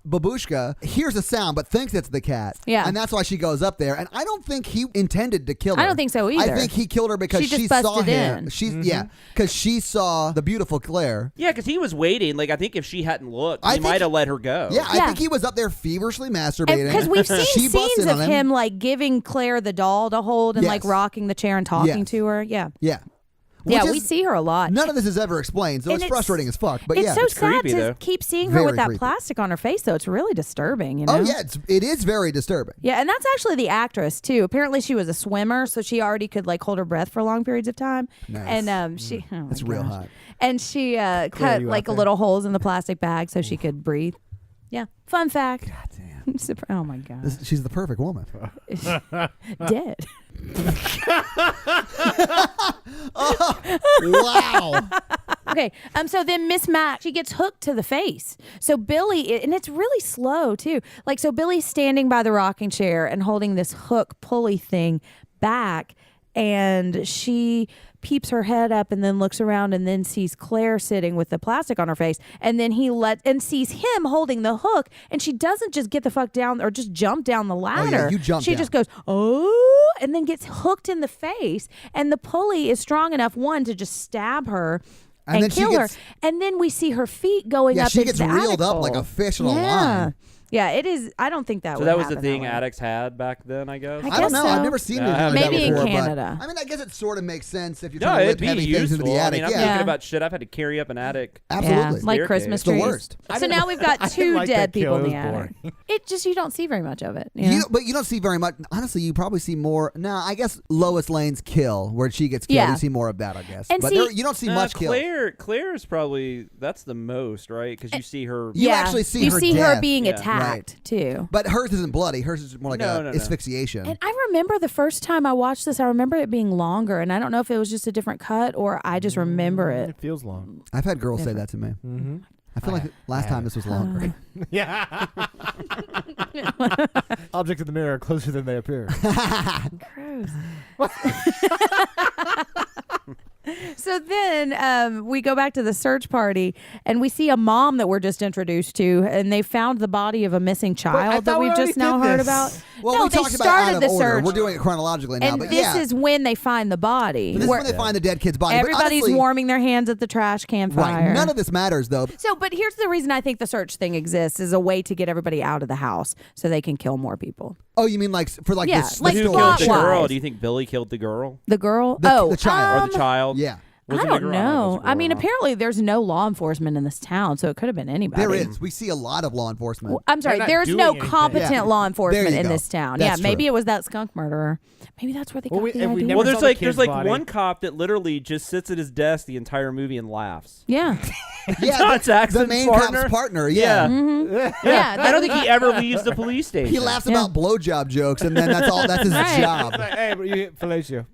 Babushka, hears a sound but thinks it's the cat. Yeah. And that's why she goes up there. And I don't think he intended to kill her. I don't think so either. I think he killed her because She just saw busted him. in. Yeah, because she saw the beautiful Claire. Yeah, because he was waiting. Like, I think if she hadn't looked, I he think- might have let her go. Yeah, I Yeah. think he was up there feverishly masturbating. Because we've She seen busted scenes of on him like giving Claire the doll to hold and Yes. like rocking the chair and talking Yes. to her. Yeah. Yeah. Yeah, Which we is- see her a lot. None of this is ever explained, so And it's frustrating as fuck. But it's yeah. so It's sad creepy, to though. keep seeing her Very with that creepy. plastic on her face, though. It's really disturbing, you know? Oh yeah, it is very disturbing. Yeah, and that's actually the actress too. Apparently, she was a swimmer, so she already could like hold her breath for long periods of time. Nice. And she, oh my It's real gosh. hot. And she cut you like out there. little holes in the plastic bag so she could breathe. Yeah, fun fact. God damn. Oh my god, She's the perfect woman. dead. Wow. Okay, so then Miss Mac, she gets hooked to the face. So Billy, and it's really slow too. Like, so Billy's standing by the rocking chair and holding this hook pulley thing back, and she peeps her head up and then looks around and then sees Claire sitting with the plastic on her face, and then and sees him holding the hook, and she doesn't just get the fuck down or just jump down the ladder. you jump She down. just goes, oh, and then gets hooked in the face, and the pulley is strong enough, one, to just stab her And and then she kill her. gets- And then we see her feet going Yeah, up. she into gets the reeled attic up like hole. a fish in a Yeah. line. Yeah, it is. I don't think that So would that was the happen thing that way. addicts had back then, I guess. I I don't guess know. so. I've never seen Yeah, I it haven't like Maybe that in before, but- Canada. I mean, I guess it sort of makes sense if you're No, trying to it'd lift be heavy things into useful. the I attic. mean, I'm Yeah, thinking Yeah. about shit I've had to carry up an attic. absolutely. Yeah, like Staircase. Christmas It's the trees. worst. So now we've got I didn't two like dead that kill. people in It the was attic. boring. It just, you don't see very much of it. You know? But you don't see very much. Honestly, you probably see more. No, I guess Lois Lane's kill, where she gets killed, Yeah. you see more of that, I guess. And but see- you don't see much kill. Claire's probably, that's the most, right? Because you see her. You yeah. actually see you her see her death. being Yeah. attacked too. But hers isn't bloody. Hers is more like No. asphyxiation. And I remember the first time I watched this, I remember it being longer, and I don't know if it was just a different cut or I just remember it. It feels long. I've had girls say that to me. Mm-hmm. I feel like last time this was longer. Yeah. Objects in the mirror are closer than they appear. Gross. So then we go back to the search party, and we see a mom that we're just introduced to, and they found the body of a missing child that thought we we've just already now did heard this. about. Well, no, we they talked about started out of the order. search. We're doing it chronologically now, And but this yeah. is when they find the body. This is Where when they find the dead kid's body. But everybody's honestly, warming their hands at the trash can fire. Right. None of this matters, though. So, but here's the reason I think the search thing exists is a way to get everybody out of the house so they can kill more people. Oh, you mean like for like Yeah, this? like But who story? killed the plot-wise. girl? Do you think Billy killed the girl? The girl? The child. Or the child? Yeah. I Wasn't don't the girl? know. I I mean, don't know if it was a girl or not. apparently there's no law enforcement in this town, so it could have been anybody. There is. We see a lot of law enforcement. Well, I'm sorry, They're not there's doing no anything. competent Yeah. law There enforcement you in go. this town. That's yeah, maybe true. it was that skunk murderer. Maybe that's where they Well, got we- the and we idea. never Well, saw there's the like kid's body. one cop that literally just sits at his desk the entire movie and laughs. Yeah. yeah, John the Saxon's main partner? cop's partner. Yeah. Yeah. I don't think he ever leaves the police station. He laughs Yeah. about blowjob jokes, and then that's all. That's his Right. job. Like, hey, but you hit fellatio.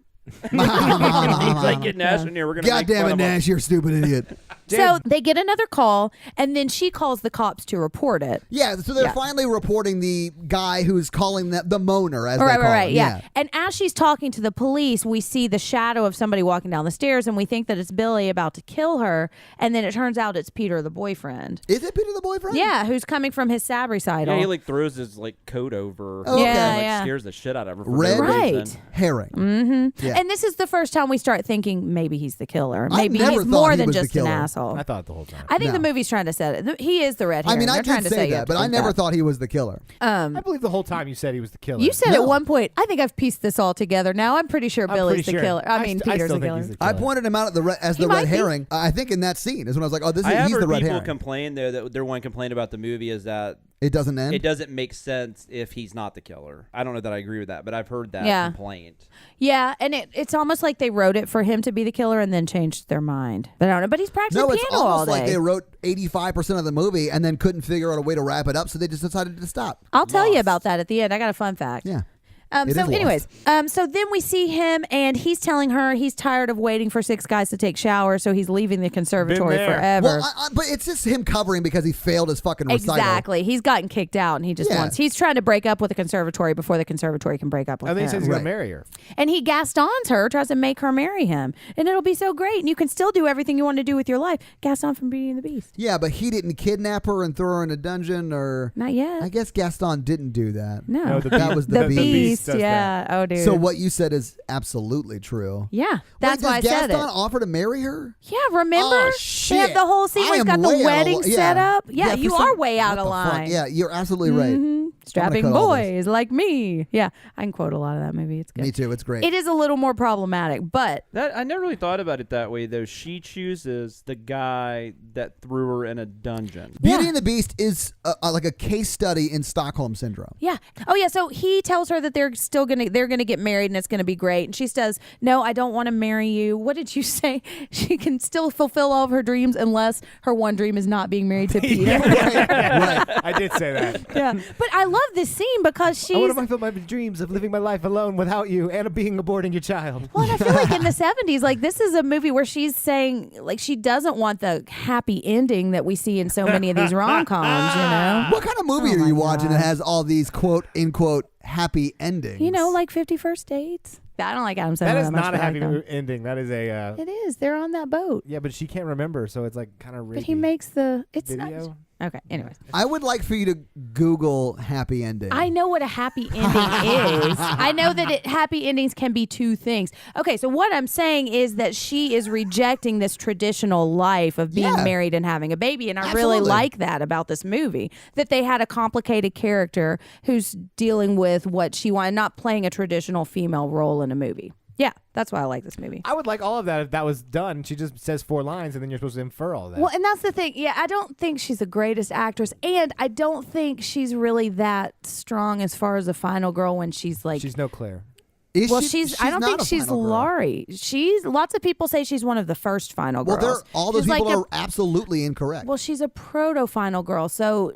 He's like, get Nash in here. We're gonna God make damn fun it, of him. Nash! You're a stupid idiot. So they get another call, and then she calls the cops to report it. Yeah, so they're Yeah. finally reporting the guy who's calling the moaner, as they Right, call right, right. him. Yeah. And as she's talking to the police, we see the shadow of somebody walking down the stairs, and we think that it's Billy about to kill her. And then it turns out it's Peter, the boyfriend. Is it Peter the boyfriend? Yeah, who's coming from his Sab recital. Yeah, he like throws his like coat over. Oh, okay. Yeah, and, like, yeah. scares the shit out of her. For Red no Right. reason. Herring. Yeah. And this is the first time we start thinking maybe he's the killer. I Maybe never he's thought more he than was the just an killer. asshole. asshole. I thought the whole time. I think No. the movie's trying to set it. He is the red herring. I mean, I They're trying did to say you that, have to but I think never that. thought he was the killer. I believe the whole time you said he was the killer. You said No. at one point, I think I've pieced this all together now. I'm pretty sure I'm Billy's pretty the sure. killer. I mean, I Peter's still the think killer. he's the I killer. pointed him out as He the might red be. herring. I think in that scene is when I was like, oh, I have he's the heard red people herring. complain though that their one complaint about the movie is that It doesn't end. it doesn't make sense if he's not the killer. I don't know that I agree with that, but I've heard that Yeah. complaint. Yeah, and it's almost like they wrote it for him to be the killer and then changed their mind. But I don't know. But he's practicing No, it's piano all almost day. like they wrote 85% of the movie and then couldn't figure out a way to wrap it up, so they just decided to stop. I'll tell you Lost. about that at the end. I got a fun fact. Yeah. It So is anyways, so then we see him and he's telling her he's tired of waiting for 6 guys to take showers, so he's leaving the conservatory Been there. forever. Well, but it's just him covering because he failed his fucking recital. Exactly. He's gotten kicked out and he just Yeah. he's trying to break up with the conservatory before the conservatory can break up with And then he him. says he's going Right. to marry her. And he Gastons her, tries to make her marry him. And it'll be so great. And you can still do everything you want to do with your life. Gaston from Beauty and the Beast. Yeah, but he didn't kidnap her and throw her in a dungeon, or Not yet. I guess Gaston didn't do that. No. No, the That was the the Beast. Beast. does Yeah. Oh, dude. So what you said is absolutely true. Yeah. That's Wait, why I does said Gaston it. offer to marry her? Yeah, remember? Oh, They have shit. the whole scene I where he's am got the way out of wedding li- set yeah. up. Yeah, for you some- are way out what of the fuck? line. Yeah, you're absolutely right. Mhm. Strapping cut all this. boys like me. Yeah, I can quote a lot of that movie. It's good. Me too. It's great. It is a little more problematic, but That I never really thought about it that way though. She chooses the guy that threw her in a dungeon. Beauty Yeah. and the Beast is like a case study in Stockholm syndrome. yeah. Oh yeah. So he tells her that they're gonna get married and it's gonna be great. And she says, "No, I don't want to marry you." What did you say? She can still fulfill all of her dreams unless her one dream is not being married to Peter. Right. I did say that. Yeah. But I love this scene because I she's. want to fulfill my dreams of living my life alone without you and being aborting your child. Well, and I feel like in the 70s, like this is a movie where she's saying like she doesn't want the happy ending that we see in so many of these rom-coms, you know? What kind of movie Oh are my you watching God. that has all these quote unquote happy endings? You know, like 50 First Dates. I don't like Adam Sandler That is that much, not a but I happy like them. ending. That is a. It is. They're on that boat. Yeah, but she can't remember, so it's like kind of. But he makes the. It's video. not. Okay. Anyways, I would like for you to Google happy ending. I know what a happy ending is. I know that happy endings can be two things. Okay, so what I'm saying is that she is rejecting this traditional life of being Yeah. married and having a baby, and I really Absolutely. like that about this movie. That they had a complicated character who's dealing with what she wanted, not playing a traditional female role in a movie. Yeah, that's why I like this movie. I would like all of that if that was done. She just says 4 lines and then you're supposed to infer all that. Well, and that's the thing. Yeah, I don't think she's the greatest actress, and I don't think she's really that strong as far as a final girl when she's like. She's no Claire. Is Well, she- I don't not think a she's final girl. Laurie. She's lots of people say she's one of the first final Well, girls. all those She's people like are absolutely incorrect. well, she's a proto final girl, so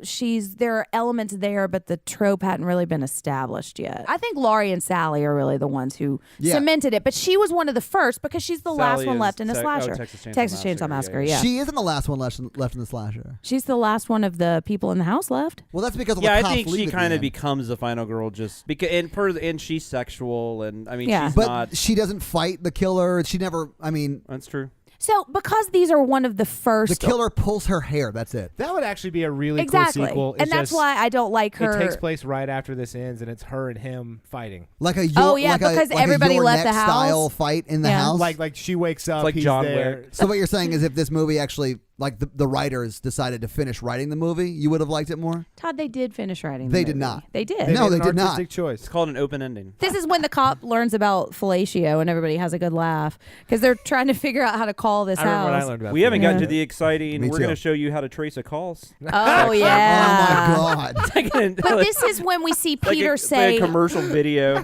there are elements there, but the trope hadn't really been established yet. I think Laurie and Sally are really the ones who Yeah. cemented it, but she was one of the first because she's the last Sally one is left in the slasher. Texas Chainsaw Massacre. Yeah, She isn't the last one left in the slasher. she's the last one of the people in the house left. Well, that's because Yeah, the I cops think leave she at the kind of end. becomes the final girl just because, and she's sexual, and I mean, Yeah. she's But not. she doesn't fight the killer. She never. I mean, That's true. So because these are one of the first, the killer pulls her hair. That's it. That would actually be a really exactly, cool sequel. and It's that's just- why I don't like her. It takes place right after this ends, and it's her and him fighting. Like a Oh, yeah, like a- because like a everybody Your left the Next house. style fight in the Yeah. house. Like she wakes up, like he's John there. Wick. So what you're saying is, if this movie actually, like the writers decided to finish writing the movie, you would have liked it more. Todd, they did finish writing. They the did movie. not. They did. No, made they an did not. artistic choice. It's called an open ending. This is when the cop learns about fellatio and everybody has a good laugh because they're trying to figure out how to call this I remember house. when I learned about We haven't gotten Yeah. to the exciting. Me We're too. going to show you how to trace a calls. Oh yeah. Oh my god. But this is when we see Peter like say, a commercial video.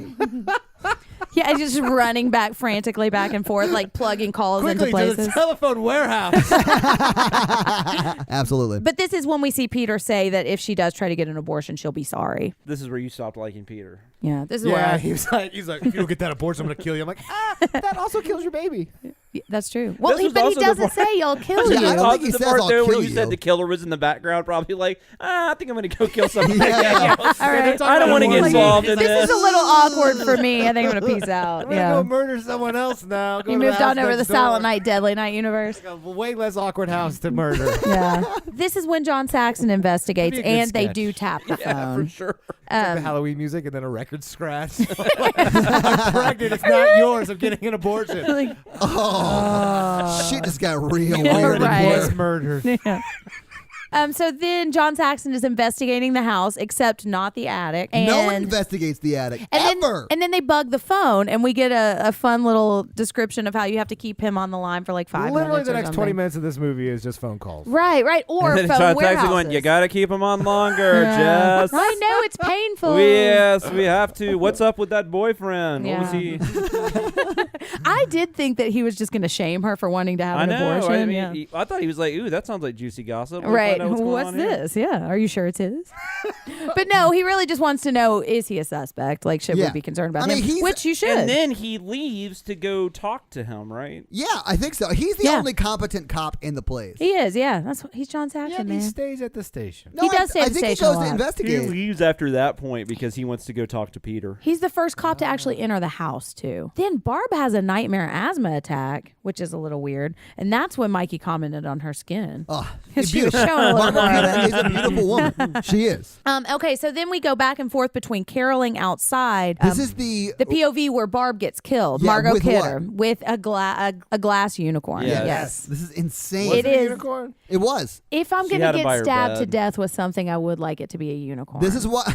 "Yeah, just running back frantically back and forth, like plugging calls into Quickly to places." the telephone warehouse. Absolutely. But this is when we see Peter say that if she does try to get an abortion, she'll be sorry. This is where you stopped liking Peter. Yeah, this is where yeah, I, he's like, if you don't get that abortion, I'm gonna kill you. I'm like, that also kills your baby. yeah, that's true. Well, This was but he also the doesn't part- say he'll kill Yeah, you. I don't think he the says, part "I'll though where kill you you." said the killer was in the background, probably like, I think I'm going to go kill somebody. Yeah. All right. I don't want to get Like, involved in This this. is a little awkward for me. I think I'm gonna peace out. I'm gonna Yeah. go murder someone else now. Go You to the moved on house over the next door. Silent Night, Deadly Night universe. A way less awkward house to murder. Yeah. This is when John Saxon investigates, That'd be a good and they sketch. do tap the Yeah, phone. for sure. Like the Halloween music and then a record scratch. I'm pregnant. It's not yours. I'm getting an abortion. Like, Oh Oh, shit just got real Yeah, weird. right. in Was here. murdered. Yeah. So then John Saxon is investigating the house, except not the attic. And No one investigates the attic and ever. then they bug the phone, and we get a fun little description of how you have to keep him on the line for like 5 Literally, minutes. the or next something. 20 minutes of this movie is just phone calls. Right. Or And then phone John Saxon warehouses. going, you got to keep him on longer, Yeah. Jess. I know it's painful. Yes, we have to. What's up with that boyfriend? What was Yeah. he? I did think that he was just going to shame her for wanting to have I an know. abortion. I mean, yeah. I thought he was like, ooh, that sounds like juicy gossip. Let's Right. find out what's going What's on here. this? Yeah. Are you sure it's his? But no, he really just wants to know, is he a suspect? Like, should we Yeah. be concerned about I mean, him? he's- Which you should. And then he leaves to go talk to him, right? Yeah, I think so. He's the Yeah. only competent cop in the place. He is, yeah. He's John Yeah, Saxon, he man. stays at the station. No, He does stay I at the think he station a goes to lot. He investigate. leaves after that point because he wants to go talk to Peter. He's the first cop to actually enter the house, too. Then Barb has a nightmare asthma attack, which is a little weird. And that's when Mikey commented on her skin. Oh, She was showing a little more of it. She's a beautiful woman. She is. Okay, so then we go back and forth between caroling outside. This is the POV where Barb gets killed. Yeah, Margot with Kidder what? with a glass unicorn. Yes. Yes. This is insane. Was It it a is. unicorn? It was. If I'm She gonna had him by get her stabbed to bed. death with something, I would like it to be a unicorn. This is what.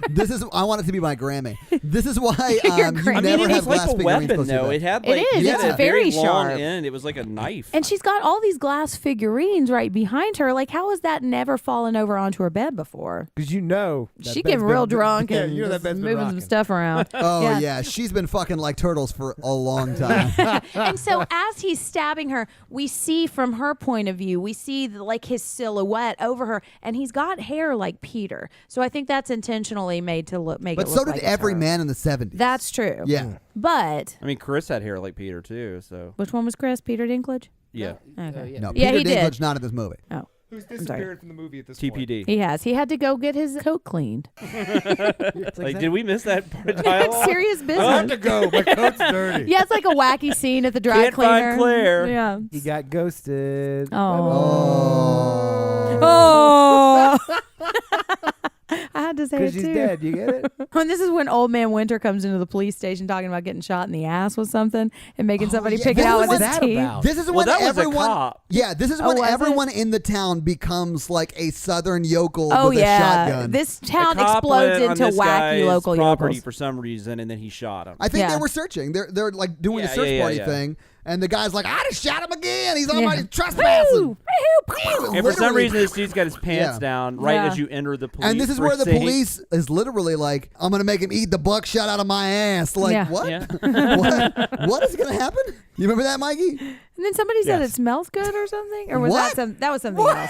This is. I want it to be my Grammy. This is why Your you Grammy. I never mean, it have was like glass a figurines weapon, supposed to though. do It that. had It like is. it had It's a very long sharp. end. It was like a knife. And she's got all these glass figurines right behind her. Like, how has that never fallen over onto her bed before? Because you know that She bed's getting real been- drunk yeah, and you know that just bed's been moving some rocking. stuff around. Oh Yeah. yeah. She's been fucking like turtles for a long time. And so as he's stabbing her, we see from her point of view, we see like his silhouette over her, and he's got hair like Peter. So I think that's intentionally made to make But it so look did like it's every her. man in the 70s. That's true. Yeah. But I mean, Chris had hair like Peter too. So which one was Chris? Peter Dinklage? yeah, Okay. No, Yeah, Peter he did. Dinklage not in this movie. Oh. Who's sorry. disappeared from the movie at this point? TPD. He has. He had to go get his coat cleaned. Like, did we miss that part of That's dialogue? serious I have business. to go. My coat's dirty. Yeah, it's like a wacky scene at the dry Can't cleaner. find Claire. Yeah. He got ghosted. Oh. Oh. I had to say it Because she's too. dead. You get it? And this is when Old Man Winter comes into the police station talking about getting shot in the ass with something and making somebody yeah. pick it What out was with his that teeth. about? This is Well, when that was a everyone. cop. Yeah, this is Oh, when was it? everyone in the town becomes like a southern yokel Oh with yeah, a shotgun. this The town cop explodes went on into this wacky guy's local property yokels. for some reason, and then he shot him. I think Yeah. they were searching. They're like doing Yeah, the search yeah, party yeah. thing, and the guy's like, "I just shot him again. He's on Yeah. my trespassing." Woo! And for some Literally. reason, this dude's got his pants Yeah. down right Yeah. as you enter the police. And this is where the precinct. police is literally like, "I'm gonna make him eat the buckshot out of my ass." Like Yeah. what? Yeah. What is gonna happen? You remember that, Mikey? And then somebody said Yes. it smells good or something, or was What? that was something else?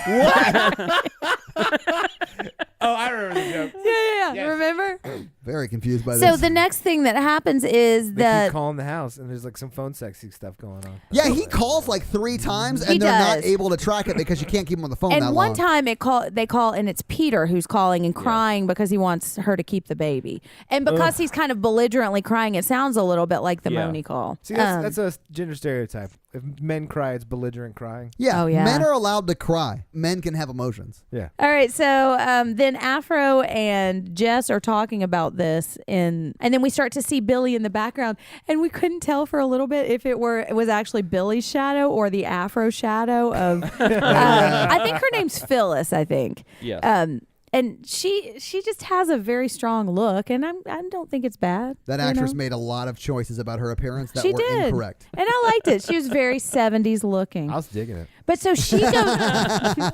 Oh, I remember the joke. Yeah. Yes. Remember? Very confused by So this. the next thing that happens is They that keep calling the house, and there's like some phone sexy stuff going on. Yeah, he calls like 3 times, and He they're not does. able to track it because you can't keep him on the phone that and one long. time they call and it's Peter who's calling and crying because he wants her to keep the baby, and because he's kind of belligerently crying, it sounds a little bit like the Yeah. Moni call. See, that's a gender stereotype. If men cry, it's belligerent crying. Yeah, Oh, yeah. men are allowed to cry. Men can have emotions. Yeah. All right, so then Afro and Jess are talking about this, and then we start to see Billy in the background, and we couldn't tell for a little bit if it was actually Billy's shadow or the Afro shadow of. I think her name's Phyllis. I think. Yes. And she just has a very strong look, and I don't think it's bad. That you actress know? made a lot of choices about her appearance that She were did. incorrect. And I liked it. She was very 70s looking. I was digging it. But so she goes.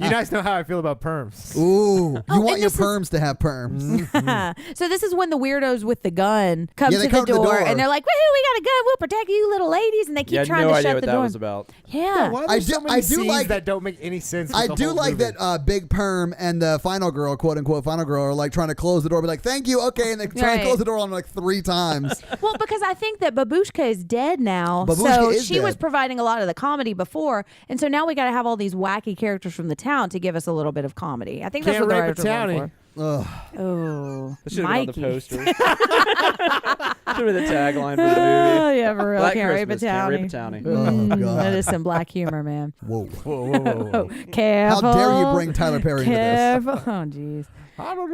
You guys know how I feel about perms. Ooh, you Oh, want and your this is- perms to have perms. So this is when the weirdos with the gun come Yeah, to they the come to the door, door. and they're like, "Woohoo, we got a gun! We'll protect you, little ladies!" And they You keep had trying no to idea shut what the that door. was about. Yeah. Why are I there so do- many I do scenes like- that don't make any sense? with I the do whole like movie? that Big Perm and the final girl, quote unquote, final girl, are like trying to close the door, be like, "Thank you, okay," and they try Right. and close the door on like 3 times. Well, because I think that Babushka is dead now, Babushka so is she was dead. providing a lot of the comedy before, and so now we got to have all these wacky characters from the town to give us a little bit of comedy. I think that's Can't what the rape a writers are going townie. Ugh. for. Oh, That should have been on the Mikey. poster. Should have been the tagline for the Oh movie. yeah, for real. Black Can't rape a Christmas, can't rape a townie. townie. Oh, God. That is some black humor, man. Whoa. Whoa, whoa, whoa, whoa. Careful. How dare you bring Tyler Perry into this? Careful. Oh, jeez. I don't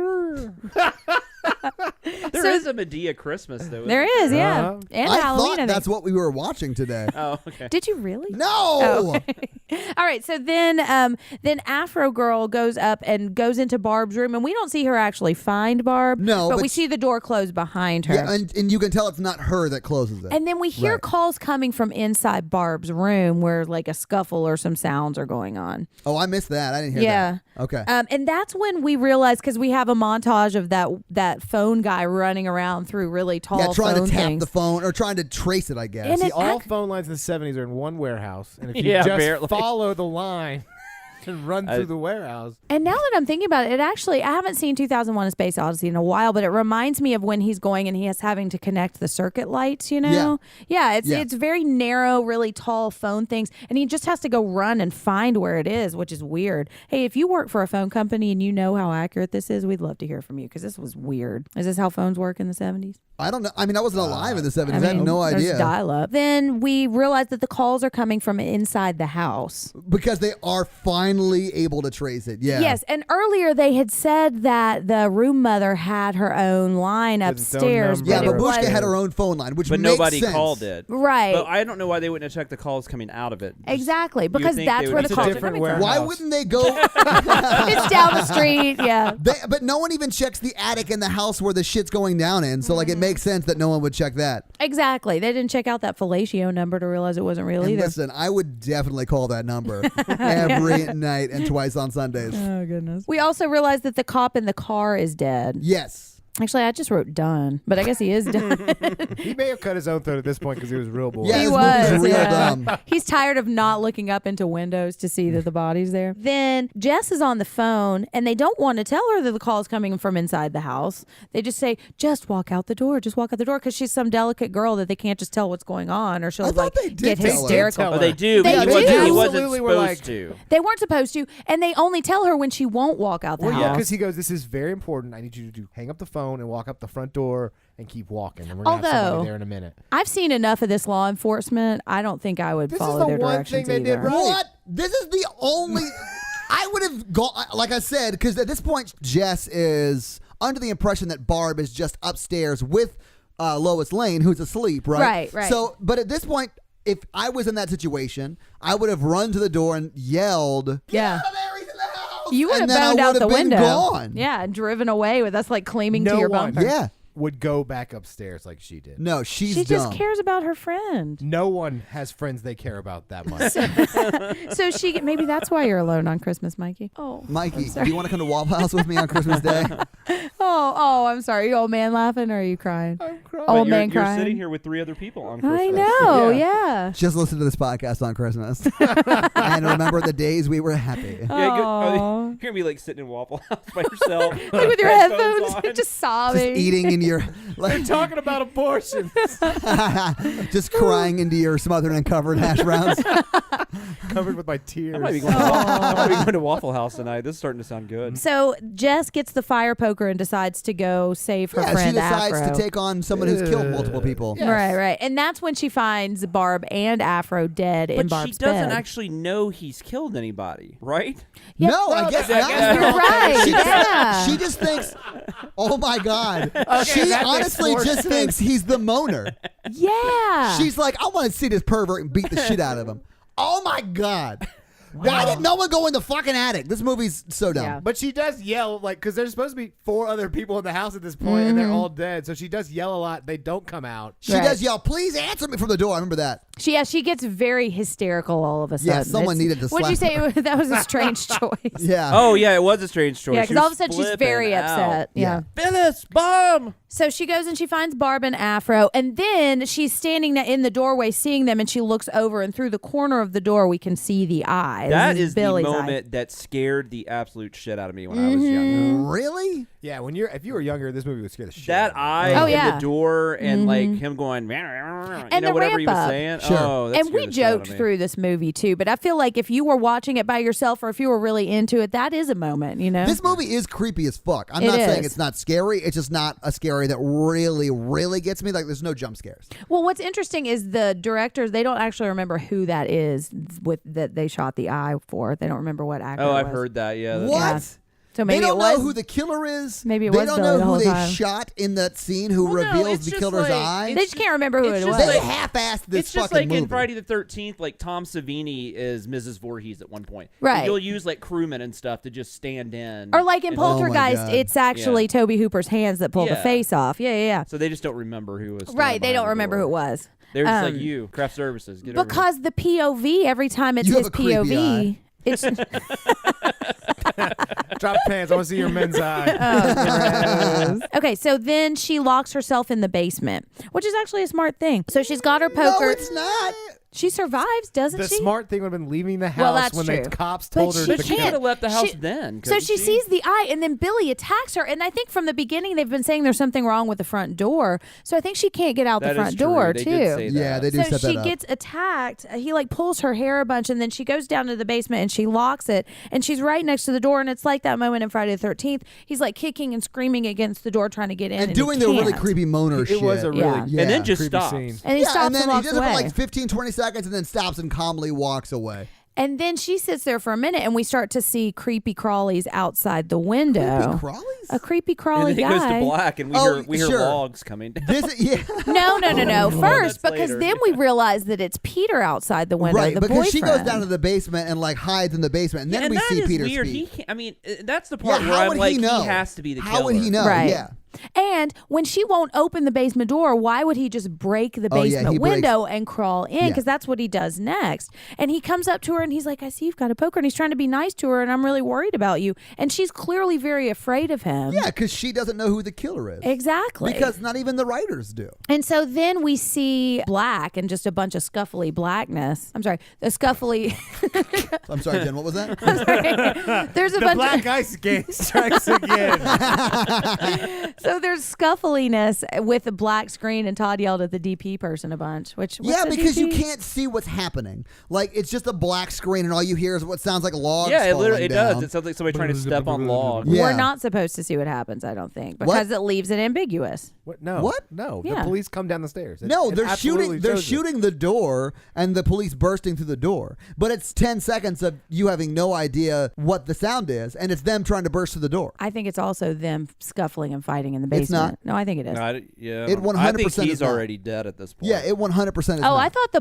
know. There is a Medea Christmas though. There is, yeah. And I Halloween. thought that's what we were watching today. Oh, okay. Did you really? No. Oh, okay. All right. So then Afro Girl goes up and goes into Barb's room, and we don't see her actually find Barb. No, but but we see the door close behind her. Yeah, and you can tell it's not her that closes it. And then we hear Right. calls coming from inside Barb's room where like a scuffle or some sounds are going on. Oh, I missed that. I didn't hear Yeah. that. Okay. And that's when we realize, because we have a montage of that phone guy running around through really tall Yeah, trying phone to tap things. the phone or trying to trace it, I guess. And See, it all act- phone lines in the 70s are in one warehouse, and if you Yeah, just barely. follow the line and run through the warehouse. And now that I'm thinking about it, I haven't seen 2001: A Space Odyssey in a while, but it reminds me of when he's going and he is having to connect the circuit lights, you know? Yeah, it's very narrow, really tall phone things, and he just has to go run and find where it is, which is weird. Hey, if you work for a phone company and you know how accurate this is, we'd love to hear from you, because this was weird. Is this how phones work in the 70s? I don't know. I mean, I wasn't alive in the 70s. I, mean, had no there's idea. dial-up. Then we realize that the calls are coming from inside the house. Because they are finally able to trace it. Yeah. Yes, and earlier they had said that the room mother had her own line With its own upstairs. number. Yeah, but it Babushka was, had her own phone line, which But makes nobody sense. called it. right. But I don't know why they wouldn't have checked the calls coming out of it. Exactly, because think they that's would where be the It's a calls are different coming warehouse. from. Why wouldn't they go? It's down the street, yeah. But no one even checks the attic in the house where the shit's going down in. So, like, it makes sense that no one would check that. Exactly. They didn't check out that fellatio number to realize it wasn't real And either. listen, I would definitely call that number every night and twice on Sundays. Oh, goodness. We also realized that the cop in the car is dead. Yes. Actually, I just wrote done, but I guess he is done. He may have cut his own throat at this point because he was real bored. Yeah, He this was. movie's real yeah. dumb. He's tired of not looking up into windows to see that the body's there. Then Jess is on the phone, and they don't want to tell her that the call is coming from inside the house. They just say, "Just walk out the door. Just walk out the door," because she's some delicate girl that they can't just tell what's going on, or she'll I thought like they did get tell her. hysterical. Tell Oh, they do. They but do. he wasn't Absolutely were supposed like- to. They weren't supposed to, and they only tell her when she won't walk out the Well, house. yeah, because he goes, "This is very important. I need you to hang up the phone and walk up the front door and keep walking, and we're gonna have Although- somebody there in a minute." I've seen enough of this law enforcement. I don't think I would This is follow the their one directions thing they did either. right. What? This is the only. I would have gone, like I said, because at this point, Jess is under the impression that Barb is just upstairs with Lois Lane, who's asleep, right? Right, right. So, but at this point, if I was in that situation, I would have run to the door and yelled, Yeah. "Get out of there, he's in the house!" You would have And then I boned out would the have been window. gone. Yeah, and driven away with us like claiming to No your one. bumper. Yeah. Would go back upstairs like she did. No, she's She just dumb. cares about her friend. No one has friends they care about that much. So maybe that's why you're alone on Christmas, Mikey. Oh, Mikey, do you want to come to Waffle House with me on Christmas Day? I'm sorry. You old man laughing, or are you crying? I'm crying. But Old you're, man you're crying. sitting here with 3 other people on Christmas. I know. Yeah. Yeah. Just listen to this podcast on Christmas and remember the days we were happy. Yeah, Aw. you're gonna be like sitting in Waffle House by yourself, Like with your headphones headphones, on. just sobbing. Just eating in your, They're talking about abortion. just crying into your smothered and covered hash browns. Covered with my tears. I might be going to I might be going to Waffle House tonight. This is starting to sound good. So Jess gets the fire poker and decides to go save her Yeah, she friend decides Afro. to take on someone who's killed multiple people. Yes. Right. And that's when she finds Barb and Afro dead in But Barb's she doesn't bed. actually know he's killed anybody, right? Yep. No, I guess that- not. that- You're right. She, Yeah. she just thinks, oh my God. She that makes honestly more just sense. thinks he's the moaner. Yeah. She's like, I want to see this pervert and beat the shit out of him. Oh my God. Why did no one go in the fucking attic? This movie's so dumb. Yeah. But she does yell, like, because there's supposed to be 4 other people in the house at this point, and they're all dead. So she does yell a lot. They don't come out. She Right. does yell, please answer me from the door. I remember that. She gets very hysterical all of a sudden. Yeah, someone needed to What'd you slap say? That was a strange choice. Yeah. Oh yeah, it was a strange choice. Yeah, She because all was of a sudden she's flipping very out. upset. Yeah. Phyllis, bomb. So she goes and she finds Barb and Afro, and then she's standing in the doorway seeing them, and she looks over, and through the corner of the door we can see the eye. That This is Billy's the eye. moment that scared the absolute shit out of me when I was younger. Really? Yeah, if you were younger, this movie would scare the shit That out of you. eye Oh, in yeah. the door and like him going, And the whatever he ramp was up. saying. Sure. Oh, that And scared we the shit out of joked me. through this movie too, but I feel like if you were watching it by yourself or if you were really into it, that is a moment, you know? This movie is creepy as fuck. I'm It not saying is. it's not scary. It's just not a scary that really, really gets me. Like, there's no jump scares. Well, what's interesting is the directors, they don't actually remember who that is that they shot the eye for. They don't remember what actor Oh, it I've was. heard that. Yeah. What? that's- So maybe they don't it was know who the killer is. Maybe it they was don't Billy know the who whole they time. shot in that scene who Well, no, reveals it's the just killer's like- eye. They just can't remember who it's it just was. They like- half-assed this It's just fucking like in movie. Friday the 13th, like Tom Savini is Mrs. Voorhees at one point. Right. And you'll use like crewmen and stuff to just stand in. Or like in and- Oh my Poltergeist, God. it's actually Yeah. Toby Hooper's hands that pull the Yeah. face off. Yeah. So they just don't remember who was. standing Right, they behind don't the remember door. who it was. They're just like Um, you, craft services. Get over it. Because the POV, every time it's You have his a creepy POV, eye. it's Drop the pants. I want to see your men's eye. okay. So then she locks herself in the basement, which is actually a smart thing. So she's got her No, poker. it's not. She survives, doesn't The she? smart thing would have been leaving the house Well, that's when true. the cops But told her she to She can't. could have left the house She- then. So couldn't she sees the eye, and then Billy attacks her. And I think from the beginning they've been saying there's something wrong with the front door. So I think she can't get out That the is front true. door They too. did say Yeah, that. they do So set that she up. gets attacked. He like pulls her hair a bunch, and then she goes down to the basement and she locks it. And she's right next to the door. And it's like that moment in Friday the 13th. He's like kicking and screaming against the door, trying to get in, And he doing the really can't. creepy moaner shit. It was a really Yeah. And then just creepy stops. scene. And he stops and then and walks he does it away. for like 15, 20 seconds and then stops and calmly walks away. And then she sits there for a minute, and we start to see creepy crawlies outside the window. Creepy crawlies? A creepy crawly And then it guy. goes to black, and we Oh, hear we hear sure. logs coming. This is, yeah. No. First, that's because later. then we realize that it's Peter outside the window. Right, the because boyfriend. she goes down to the basement and like hides in the basement, and then and we that see is Peter weird. speak. He can't, I mean, that's the Yeah, part where how I'm would like, he know? has to be the killer. How would he know? Right. Yeah. And when she won't open the basement door, why would he just break the Oh, yeah, basement he breaks- window and crawl in? Yeah. Because that's what he does next. And he comes up to her and he's like, I see you've got a poker. And he's trying to be nice to her, and I'm really worried about you. And she's clearly very afraid of him. Yeah, because she doesn't know who the killer is. Exactly. Because not even the writers do. And so then we see black and just a bunch of scuffly blackness. I'm sorry, the scuffly. I'm sorry, Jen, what was that? There's a The bunch black ice game strikes again. So there's scuffliness with the black screen, and Todd yelled at the DP person a bunch. What's Yeah, the because you DP? can't see what's happening. Like, it's just a black screen, and all you hear is what sounds like logs Yeah, it falling literally down. does. It sounds like somebody trying to step on logs. Yeah. We're not supposed to see what happens, I don't think, because it leaves it ambiguous. What? No. What? No. Yeah. The police come down the stairs. No, It they're absolutely shooting. They're shows it. shooting the door, and the police bursting through the door. But it's 10 seconds of you having no idea what the sound is, and it's them trying to burst through the door. I think it's also them scuffling and fighting in the basement. It's not. No, I think it is. No, yeah, It 100% I think is he's not. already dead at this point. Yeah, it 100% is. Oh, not. I thought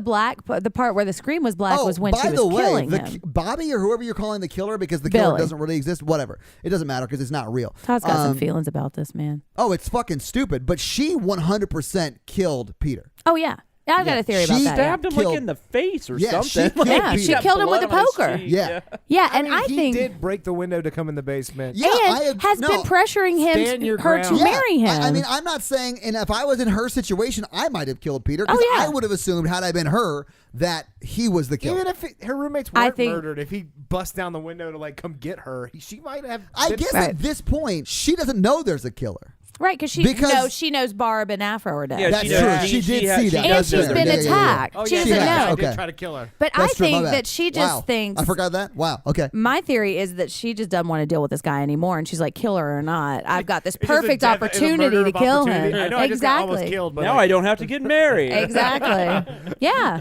the part where the screen was black was when by she was the way, killing him. Bobby or whoever you're calling the killer, because the killer Billy. doesn't really exist. Whatever, it doesn't matter because it's not real. Todd's got some feelings about this, man. Oh, it's fucking stupid. But she 100% killed Peter. Oh, yeah. I've got Yeah, a theory she about that. Yeah. Stabbed him Killed- like in the face or Yeah, something. she killed Yeah, Peter. she killed him with a Blood on his poker. cheek. Yeah. Yeah, I and mean, I he think did break the window to come in the basement. Yeah, and has been pressuring Stand him your her to ground. marry him. I mean, I'm not saying, and if I was in her situation, I might have killed Peter. Oh, Because yeah. I would have assumed, had I been her, that he was the killer. Even if her roommates I weren't think- murdered, if he bust down the window to like come get her, she might have. I been- guess Right. at this point, she doesn't know there's a killer. right, because she knows Barb and Afro are dead. Yeah, That's she true. knows. She did has- see that. and That's she's true. been Yeah, yeah, yeah, yeah. attacked. Oh She yeah, doesn't has. know. I Okay. did try to kill her. But That's I true, my think bad. that she just Wow. thinks. I forgot that. Wow. Okay. My theory is that she just doesn't want to deal with this guy anymore, and she's like, kill her or not. I've got this It's just a perfect death- it's a opportunity murder to of kill opportunity. him. I know I just got almost Exactly. killed, but Now like, I don't have to get married. Exactly. Yeah.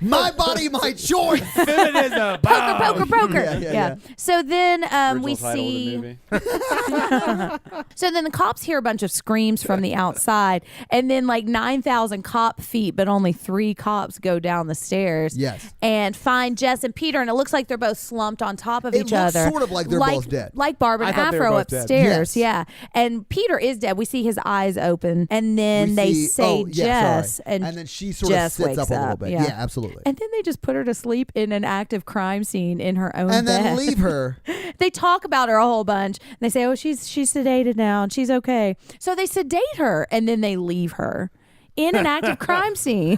My body, my choice. feminism. Poker. Yeah, yeah, yeah. So then we Original title of the see. movie. So then the cops hear a bunch of screams from the outside, and then like 9,000 cop feet, but only 3 cops go down the stairs. Yes. And find Jess and Peter, and it looks like they're both slumped on top of It each looks other. sort of like they're both dead. Like Barb and I thought they were Afro both dead. upstairs. Yes. Yeah. And Peter is dead. We see his eyes open, and then We they see- say oh, yeah, Jess, sorry. and then she sort Jess of sits wakes up a little up. bit. Yeah. Yeah, absolutely. And then they just put her to sleep in an active crime scene in her own And bed. then leave her. They talk about her a whole bunch. And they say, "Oh, she's sedated now, and she's okay." So they sedate her, and then they leave her in an active crime scene.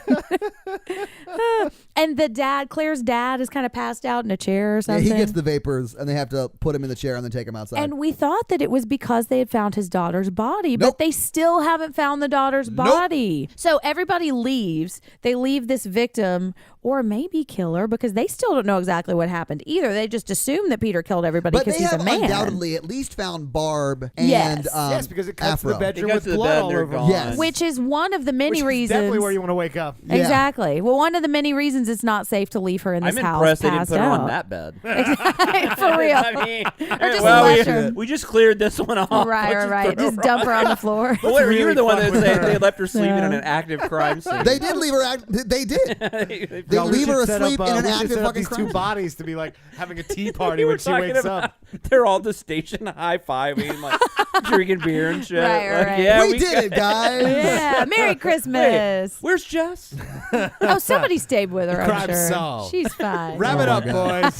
And the dad, Claire's dad, is kind of passed out in a chair or Yeah, something. he gets the vapors, and they have to put him in the chair and then take him outside. And we thought that it was because they had found his daughter's body, but Nope. they still haven't found the daughter's body. So everybody leaves. They leave this victim, or maybe killer, because they still don't know exactly what happened either. They just assume that Peter killed everybody but because they he's have a man. undoubtedly at least found Barb and Yes. Yes, because it cuts Afro. the bedroom It with cuts to the blood bed, all they're over. gone. Yes. Which is one of the many Which is reasons. definitely where you want to wake up. Yeah. Exactly. Well, one of the many reasons it's not safe to leave her in this I'm house. impressed they didn't passed put her out. on that bed. For real. I mean, just well, let her- we just cleared this one off. Right. Just dump her on the floor. But wait, you were the one that fuck with said her. they left her sleeping Yeah. in an active crime scene. They did leave her. They did. They They Y'all, we leave her should set asleep up, in an we should active set up fucking these crime. two bodies to be like having a tea party We were when she talking wakes about- up. They're all at the station high-fiving, like drinking beer and shit. Right, Like, right. Yeah, we did it, guys. Yeah. Merry Christmas. Where's Jess? Oh, somebody stayed with her, I'm Crime sure. solved. She's fine. Wrap it Oh, up, my boys.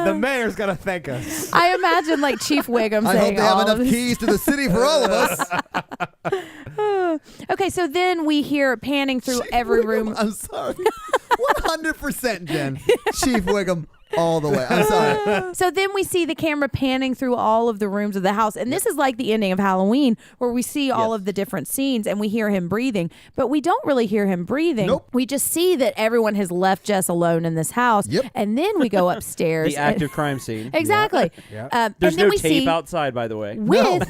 The mayor's got to thank us. I imagine like Chief Wiggum I hope saying they have all enough of this. keys to the city for all of us. Okay, so then we hear panning through every room. I'm sorry. 100%, Jen. Chief Wiggum all the way. I'm sorry. So then we see the camera panning through all of the rooms of the house. And this is like the ending of Halloween where we see all of the different scenes and we hear him breathing. But we don't really hear him breathing. Nope. We just see that everyone has left Jess alone in this house. Yep. And then we go upstairs. The active crime scene. Exactly. Yeah. There's and then no we tape see outside, by the way. with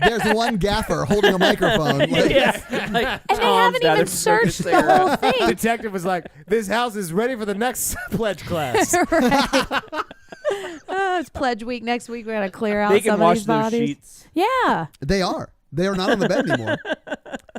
There's one gaffer holding a microphone. Like, Like, and they haven't even searched the whole thing. Detective was like, "This house is ready for the next pledge class." Right. Oh, it's pledge week next week. We're gonna clear out They can some wash of these those bodies. sheets. Yeah. They are. They are not on the bed anymore.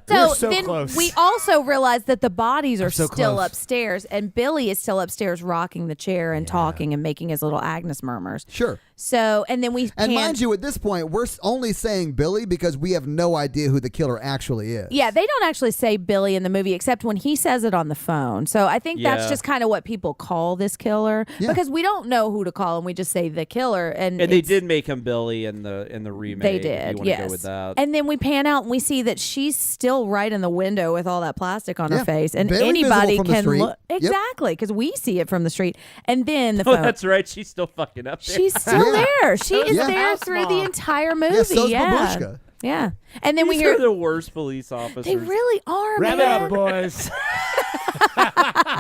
We're so then close. we also realize that the bodies are so still close. upstairs, and Billy is still upstairs rocking the chair and talking and making his little Agnes murmurs. Sure. So, and then we And mind you, at this point, we're only saying Billy because we have no idea who the killer actually is. yeah, they don't actually say Billy in the movie except when he says it on the phone. So I think that's Yeah. just kind of what people call this killer Yeah. because we don't know who to call him. We just say the killer, and And they it's- did make him Billy in the remake. They if did, you wanna yes. Go with that. And then we pan out and we see that she's still right in the window with all that plastic on Yeah. her face, and Very anybody visible from the can street. look Yep. exactly because we see it from the street. And then the Oh, phone. that's right. She's still fucking up there. She's still Yeah. there. She is Yeah. there House through the mom. entire movie. Yeah, so's yeah. Babushka. Yeah. And then we These hear are the worst police officers. they really are, Wrap it man. up, boys.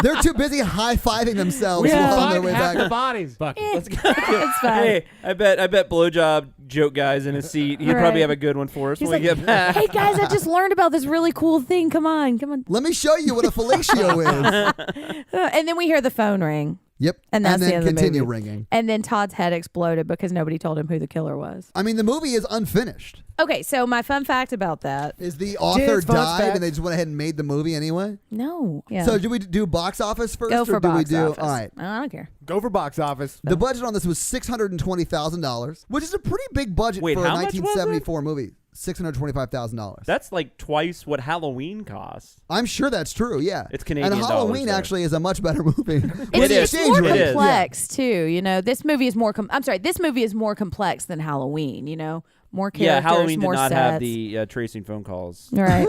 They're too busy high-fiving themselves We Yeah. on can their find way half back. the bodies. Fuck it. Let's go. It's fine. Hey, I bet blowjob joke guy's in his seat. He'd Right. probably have a good one for us He's when we like, get back. hey guys, I just learned about this really cool thing. Come on. Let me show you what a fellatio is. And then we hear the phone ring. Yep. And that's then the end of the continue movie. ringing. And then Todd's head exploded because nobody told him who the killer was. I mean, the movie is unfinished. Okay, so my fun fact about that. Is the author Kids, fun died fact. and they just went ahead and made the movie anyway? No. Yeah. So do we do box office first? go for or do box we do office. all right? I don't care. Go for box office. The budget on this was $620,000, which is a pretty big budget Wait, for a how much was it? 1974 movie. $625,000. That's like twice what Halloween costs. I'm sure that's true. Yeah, It's Canadian And Halloween dollars, though. actually is a much better movie. It's, is. it's more It is. complex too. You know, this movie is more. I'm sorry. This movie is more complex than Halloween. You know, more Yeah, characters, Halloween did more not sets. have the tracing phone calls. Right.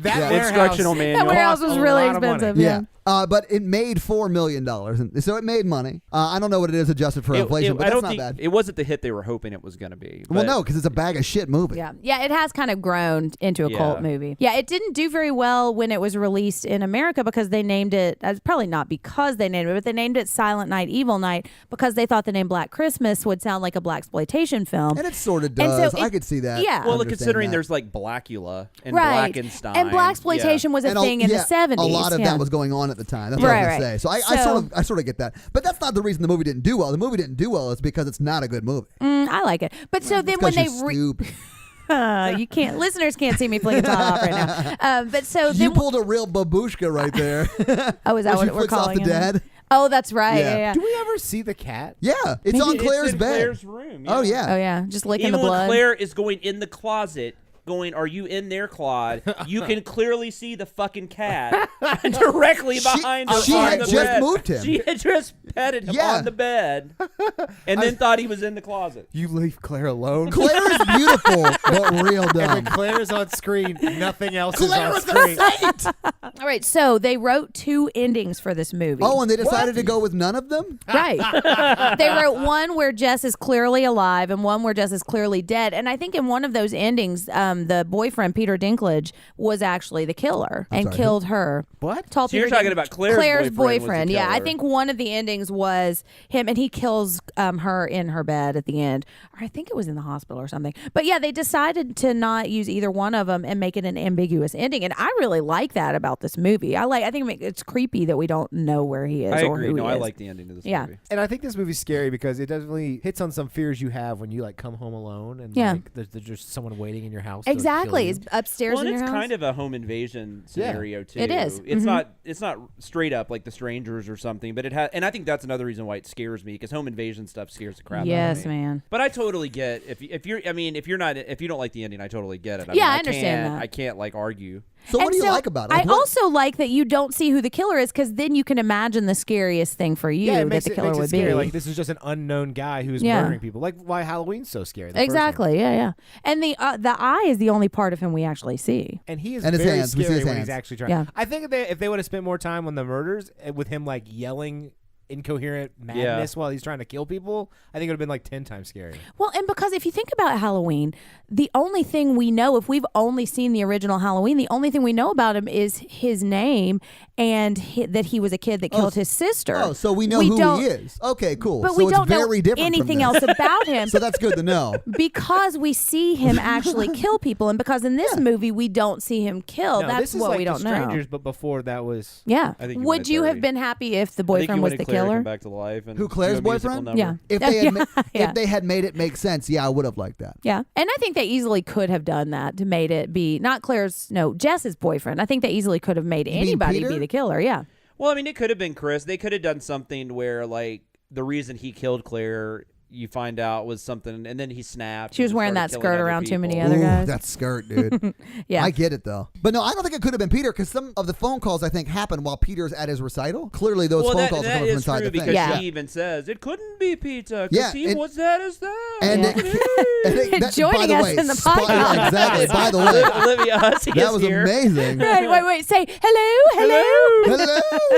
That Yeah. warehouse Instructional That manual. warehouse was cost a really lot of money. expensive. Yeah. But it made $4 million, and so it made money. I don't know what it is adjusted for inflation, but I that's don't not think bad. it wasn't the hit they were hoping it was going to be. Well, but- no, because it's a bag of shit movie. Yeah. Yeah, it has kind of grown into a Yeah. cult movie. Yeah, it didn't do very well when it was released in America because they named it, probably not because they named it, but they named it Silent Night, Evil Night because they thought the name Black Christmas would sound like a blaxploitation film. And it sort of And so does. I it- could see that. yeah. Well, Understand considering that. there's like Blackula and Right. Blackenstein. And blaxploitation was a And thing in the yeah, 70s. A lot of yeah. that was going on at the time. That's what I was Right, going to right. say. So I sort of get that. But that's not the reason the movie didn't do well. The movie didn't do well is because it's not a good movie. I like it. But so then when Because they you're stupid. you can't listeners can't see me flicking Todd off right now. But so You then pulled a real babushka right there. oh, is that Where she what we're flicks off calling the him? dad. Oh, that's right. Yeah. Yeah, yeah. Do we ever see the cat? Yeah, it's on It's Claire's in bed. Claire's room. Oh yeah. Oh yeah, just licking Even the blood. when Claire is going in the closet, going, "Are you in there, Claude?" You can clearly see the fucking cat directly behind her. she on had the just bed. moved him. She had just petted him Yeah. on the bed, and then thought he was in the closet. You leave Claire alone. Claire is beautiful, but real And when dumb. Claire's on screen, nothing else Claire is is on a screen. saint. All right, so they wrote 2 endings for this movie. Oh, and they decided to go with none of them. right. They wrote one where Jess is clearly alive and one where Jess is clearly dead. And I think in one of those endings, the boyfriend Peter Dinklage was actually the killer and sorry, killed her. What? Told So you're Peter talking Dinklage- about Claire's boyfriend was the Yeah, I killer. think one of the endings was him, and he kills her in her bed at the end. Or I think it was in the hospital or something. But yeah, they decided to not use either one of them and make it an ambiguous ending. And I really like that about this movie. I think it's creepy that we don't know where he is I or agree. who No, he I is. like the ending of this Yeah. movie. And I think this movie's scary because it definitely hits on some fears you have when you like come home alone and Yeah. like there's just someone waiting in your house. to, like, Exactly. kill It's you. upstairs Well, in and your it's house. kind of a home invasion scenario too. It is. It's Mhm. not straight up like The Strangers or something, but it has. And I think that's another reason why it scares me because home invasion stuff scares the crap out Yes, of me. man. But I totally get if you don't like the ending, I totally get it. Yeah, I understand that. I can't like argue. So what And do you like about it? I Like, what- also like that you don't see who the killer is because then you can imagine the scariest thing for you Yeah, it that makes the it, killer makes it would scary. be. Like this is just an unknown guy who's Yeah. murdering people. Like why Halloween's so scary. the first one. Exactly. Yeah. And the eye is the only part of him we actually see. And he is And his very hands. We see scary his when hands. he's actually trying. Yeah. I think if they would have spent more time on the murders with him like yelling incoherent madness while he's trying to kill people, I think it would have been like 10 times scary. Well, and because if you think about Halloween, the only thing we know, if we've only seen the original Halloween, the only thing we know about him is his name and that he was a kid that killed his sister. Oh, so we know who he is. Okay, cool. But so we it's don't know very different from anything this. else about him. So that's good to know. Because we see him actually kill people, and because in this movie we don't see him kill, No, that's this is what like we The don't know. Strangers, but before that was. Yeah. I think you Would wanted you have 30. been happy if the I think boyfriend you was wanted the Claire to killer? come back to life and Who, Claire's do a musical boyfriend? number. Yeah. If they had Yeah. if they had made it make sense, yeah, I would have liked that. Yeah. And I think they easily could have done that to made it be not Jess's boyfriend. I think they easily could have made mean anybody Peter? be the killer. Yeah. Well, I mean, it could have been Chris. They could have done something where, like, the reason he killed Claire, you find out was something, and then he snapped. She was and wearing started that killing skirt other around too many people. other Ooh, guys. that skirt, dude. Yeah. I get it though, but no, I don't think it could have been Peter because some of the phone calls I think happened while Peter's at his recital. Clearly, those Well, phone that, calls are that coming from is inside true the because thing. Yeah. she even says it couldn't be Peter Yeah, because he and- was that as that. And that, Joining by the us way, in the spot- podcast. yeah, exactly. By the way, Olivia Hussey that is was here. amazing. Wait. Say hello.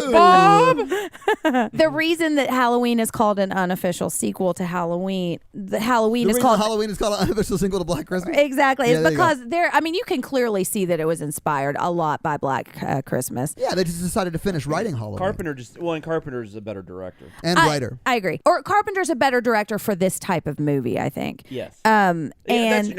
Hello. The reason that Halloween is called an unofficial sequel to Halloween, the Halloween The is reason called Halloween is called an unofficial single to Black Christmas. exactly. Yeah, It's there you go. because you can clearly see that it was inspired a lot by Black Christmas. Yeah, they just decided to finish writing Halloween. And Carpenter's a better director. And writer. I agree. Or Carpenter's a better director for this type of movie, I think. Yes. And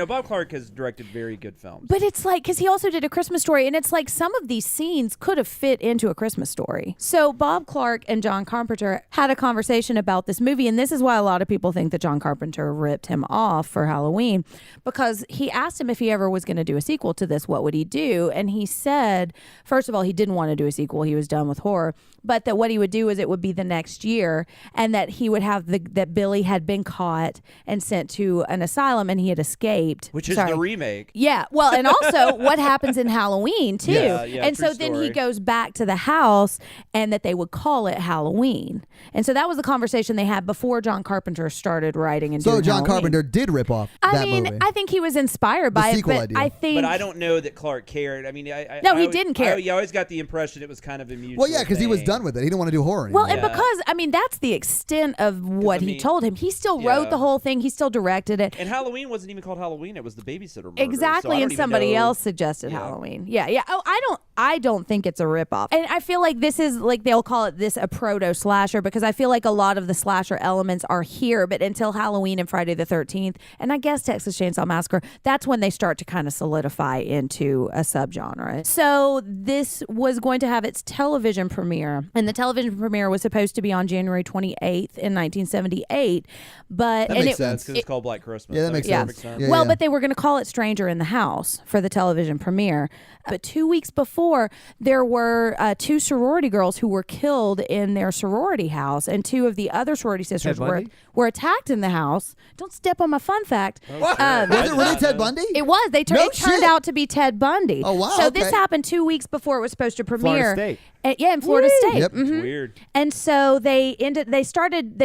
Bob Clark has directed very good films. but it's like because he also did A Christmas Story, and it's like some of these scenes could have fit into A Christmas Story. So Bob Clark and John Carpenter had a conversation about this movie, and this is why a lot of people think that John Carpenter ripped him off for Halloween, because he asked him if he ever was going to do a sequel to this, what would he do? And he said, first of all, he didn't want to do a sequel; he was done with horror. But that what he would do is it would be the next year, and that he would have that Billy had been caught and sent to an asylum, and he had escaped, which is Sorry. the remake. Yeah, well, and also what happens in Halloween too. Yeah, and true so then he story. goes back to the house, and that they would call it Halloween. And so that was the conversation they had before John Carpenter started writing and So doing John Halloween. Carpenter did rip off I that mean, movie. I think he was inspired by it, sequel but idea. I think. But I don't know that Clark cared. I mean, No, he I always- didn't care. I always got the impression it was kind of a mutual Well, yeah, because he was thing. done with it. He didn't want to do horror Well, anymore. and because that's the extent of what he mean, told him. He still wrote yeah. the whole thing. He still directed it. And Halloween wasn't even called Halloween. It was the babysitter murder. Exactly, So I and don't even somebody know- else suggested Yeah. Halloween. Yeah. Oh, I don't think it's a ripoff. And I feel like this is like they'll call it this a proto slasher because I feel like a lot of the slasher elements are here, but until Halloween and Friday the 13th, and I guess Texas Chainsaw Massacre, that's when they start to kind of solidify into a subgenre. So this was going to have its television premiere, and the television premiere was supposed to be on January 28th in 1978, but That and makes it, sense. Because it's called Black Christmas. Yeah, that makes Yeah. sense. perfect Yeah, well, yeah. but they were going to call it Stranger in the House for the television premiere. But 2 weeks before, there were 2 sorority girls who were killed in their sorority house, and 2 of the other sorority sisters Bundy? were attacked in the house. Don't step on my fun fact. Was it really Ted Bundy? It was. It turned shit. out to be Ted Bundy. Oh, wow, So this okay. happened 2 weeks before it was supposed to premiere. Florida State. Yeah, in Florida State. Yep. Mhm. It's weird. And so they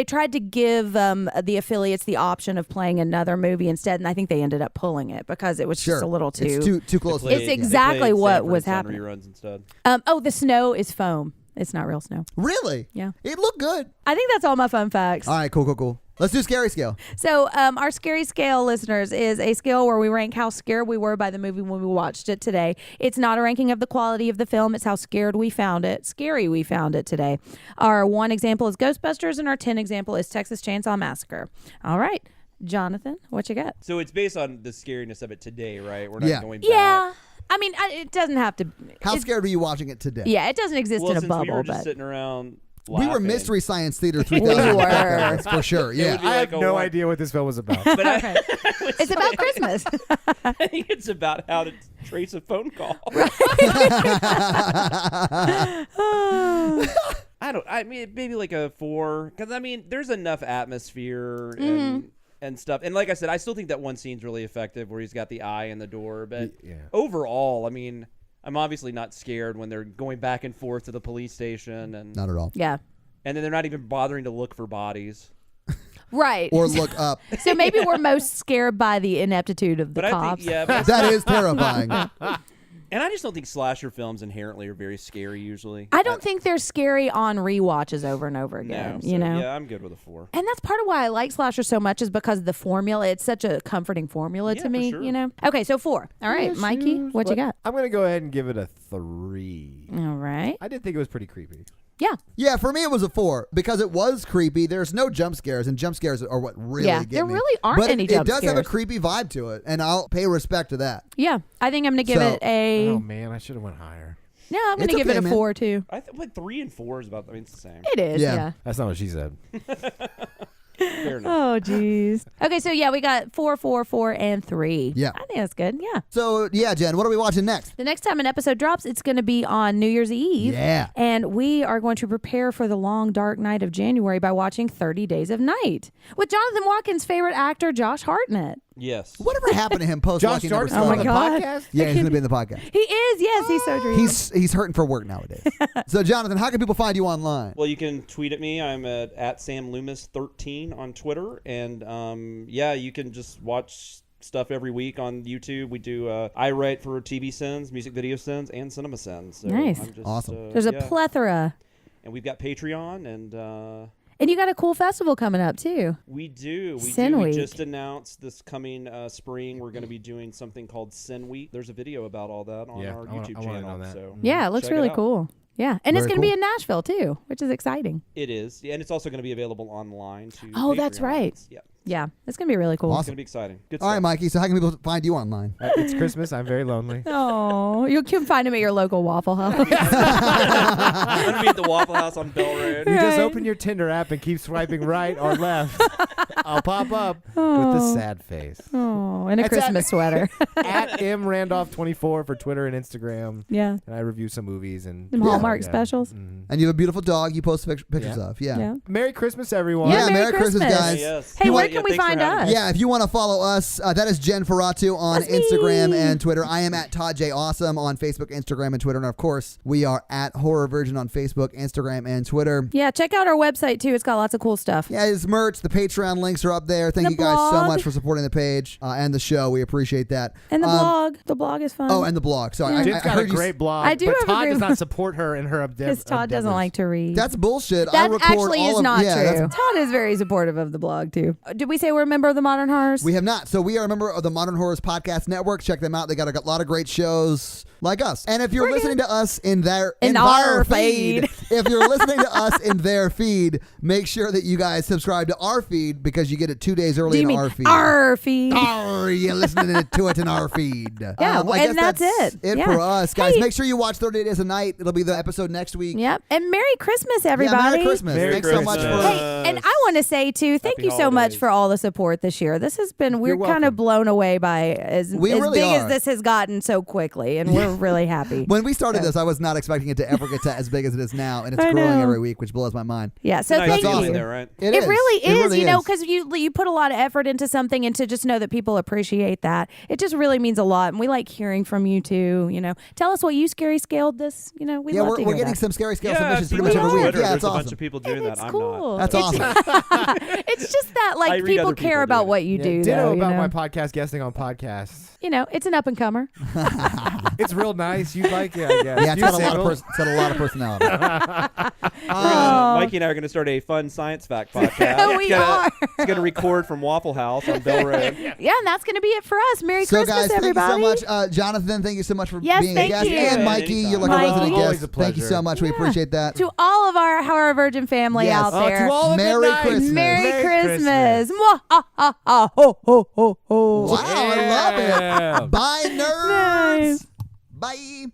tried to give the affiliates the option of playing another movie instead, and I think they ended up pulling it because it was Sure. just a little too. It's too close. They It's played- they exactly played what Sanford was Son happening. Reruns instead. The snow is foam. It's not real snow. Really? Yeah. It looked good. I think that's all my fun facts. All right, cool. Let's do scary scale. So our scary scale, listeners, is a scale where we rank how scared we were by the movie when we watched it today. It's not a ranking of the quality of the film. It's how scared we found it, scary we found it today. Our 1 example is Ghostbusters, and our 10 example is Texas Chainsaw Massacre. All right, Jonathan, what you got? So it's based on the scariness of it today, right? We're not Yeah. going back. Yeah. I mean, it doesn't have to. How scared were you watching it today? Yeah, it doesn't exist Well, in a since bubble, we were just but sitting around We were laughing. Mystery Science Theater 3000 were. for sure. It Yeah. would be I like have a no one- idea what this film was about. But Okay. It's about Christmas. I think it's about how to trace a phone call. I mean, maybe like a 4, because I mean, there's enough atmosphere and stuff. And like I said, I still think that one scene's really effective where he's got the eye in the door. But overall, I mean, I'm obviously not scared when they're going back and forth to the police station and Not at all. Yeah. then they're not even bothering to look for bodies. Right. Or look up. So maybe we're most scared by the ineptitude of the But I cops. think, yeah, but That is terrifying. and I just don't think slasher films inherently are very scary usually. I don't think they're scary on rewatches over and over again. No, you know. Yeah, I'm good with a 4. And that's part of why I like slasher so much is because of the formula. It's such a comforting formula Yeah, to me, for sure. you know? Okay, so 4. All right, Mikey, what you got? I'm going to go ahead and give it a 3. All right. I did think it was pretty creepy. Yeah. Yeah, for me it was a 4 because it was creepy. There's no jump scares, and jump scares are what really Yeah, get there me. really aren't but any it jump does have a scares. creepy vibe to it, and I'll pay respect to that. Yeah. I think I'm going to give So- it a. Oh, man, I should have went higher. No, I'm going It's to give okay, it a man. 4 too. I like 3 and 4 is about. I mean, it's the same. It is. Yeah. Yeah. That's not what she said. Fair enough. Oh, jeez. Okay, so yeah, we got 4, 4, 4, and 3. Yeah. I think that's good. Yeah. So, yeah, Jen, what are we watching next? The next time an episode drops, it's going to be on New Year's Eve. Yeah. And we are going to prepare for the long, dark night of January by watching 30 Days of Night with Jonathan Watkins' favorite actor, Josh Hartnett. Yes. Whatever happened to him post Josh Lucky Number Jordan's Oh on my the God. podcast? Yeah, he's going to be in the podcast. He is, yes, he's so dreamy. He's hurting for work nowadays. So, Jonathan, how can people find you online? Well, you can tweet at me. I'm at SamLoomis13 on Twitter, and yeah, you can just watch stuff every week on YouTube. We do I write for TV Sins, music video sins, and cinema sins. So Nice. I'm just, Awesome. There's a yeah. plethora. And we've got Patreon, and And you got a cool festival coming up, too. we do. Sin We Week. just announced this coming spring we're going to be doing something called Sin Week. There's a video about all that on Yeah, our I wanna- YouTube I wanna channel. know that. So Yeah, it looks check really out. cool. Yeah. And it's Very going to be cool. in Nashville, too, which is exciting. It is, and it's also going to be available online too. Oh, that's right. Yeah, Yeah, it's going to be really cool. it's going to be exciting. Good All right, stuff. Mikey, so how can people find you online? It's Christmas. I'm very lonely. Oh, you can find him at your local Waffle House. I'm going to be at the Waffle House on Bell Road. You just Right. open your Tinder app and keep swiping right or left. I'll pop up with the sad face. Oh, and a It's Christmas sweater. At mrandolph24 for Twitter and Instagram. Yeah. And I review some movies and Some Hallmark yeah. specials. Mhm. And you have a beautiful dog you post pictures Yeah. of. Yeah. Yeah. Merry Christmas, everyone. Yeah, Yeah, Merry Christmas, guys. Yes. Hey, where Yeah, can we thanks for find having us? me. Yeah, if you want to follow us, that is Jen Ferratu on That's me. Instagram and Twitter. I am at Todd J. Awesome on Facebook, Instagram, and Twitter. And of course, we are at Horror Virgin on Facebook, Instagram, and Twitter. Yeah, check out our website too. It's got lots of cool stuff. Yeah, it's merch. The Patreon links are up there. Thank The you guys so blog. much for supporting the page and the show. We appreciate that. And the blog. The blog is fun. Oh, and the blog. Sorry, Jen's I got a heard you. great blog. I do but have a Todd great does blog. not support her in her because Todd doesn't like to read. That's bullshit. I That record actually all is of, not yeah, true. that's- Todd is very supportive of the blog too. Did we say we're a member of the Modern Horrors? We have not. So we are a member of the Modern Horrors Podcast Network. Check them out. They got a lot of great shows like us. And if you're listening to us in our feed. if you're listening to us in their feed, make sure that you guys subscribe to our feed because you get it 2 days Do early you in mean our feed. our feed? You're listening to it in our feed. Yeah, I and guess that's it. It Yeah. for us, guys. Hey. Make sure you watch 30 Days a Night. It'll be the episode next week. Yep. And Merry Christmas, everybody. Yeah, Merry Christmas. Merry Thanks so much Christmas. for. Hey, and I want to say too, thank Happy you so much holidays. for all the support this year. This has been we're You're kind of welcome. blown away by as We really big are. as this has gotten so quickly, and we're really happy. When we started this, I was not expecting it to ever get to as big as it is now, and it's I growing know. every week, which blows my mind. Yeah, so Nice thank feeling you. there, right? It is. really It is, really you know, is. because you put a lot of effort into something, and to just know that people appreciate that, it just really means a lot. And we like hearing from you too. You know, tell us what you scary scaled this. You know, we Yeah, love we're to hear getting that. some scary scale Yeah, submissions I've seen pretty much that every on week. Twitter. Yeah, There's it's a awesome. bunch of people doing And that. it's I'm cool. not. That's awesome. It's just that, like, read people other care do about it. what you do. Ditto though, you about know? my podcast guesting on podcasts. You know, it's an up and comer. It's real nice. You'd like it, I guess. Yeah, it's You got, single? it's got a lot of personality. Mikey and I are going to start a fun science fact podcast. We are. It's going to record from Waffle House on Bell Road. Yeah, and that's going to be it for us. Merry So Christmas, guys, everybody. thank you so much. Jonathan, thank you so much for Yes, being a thank guest. you. And Mikey, you're like Mikey. a resident Always guest. a Thank you pleasure. so much. We appreciate that. To all of our How Our Virgin family Yes. out Oh, there. To all of Merry it nice. Christmas. Merry Christmas. Mwah, ha, ha, ha, ho, ho, ho, ho. Wow, I love Yeah. it. Bye, nerds. Nice. Bye.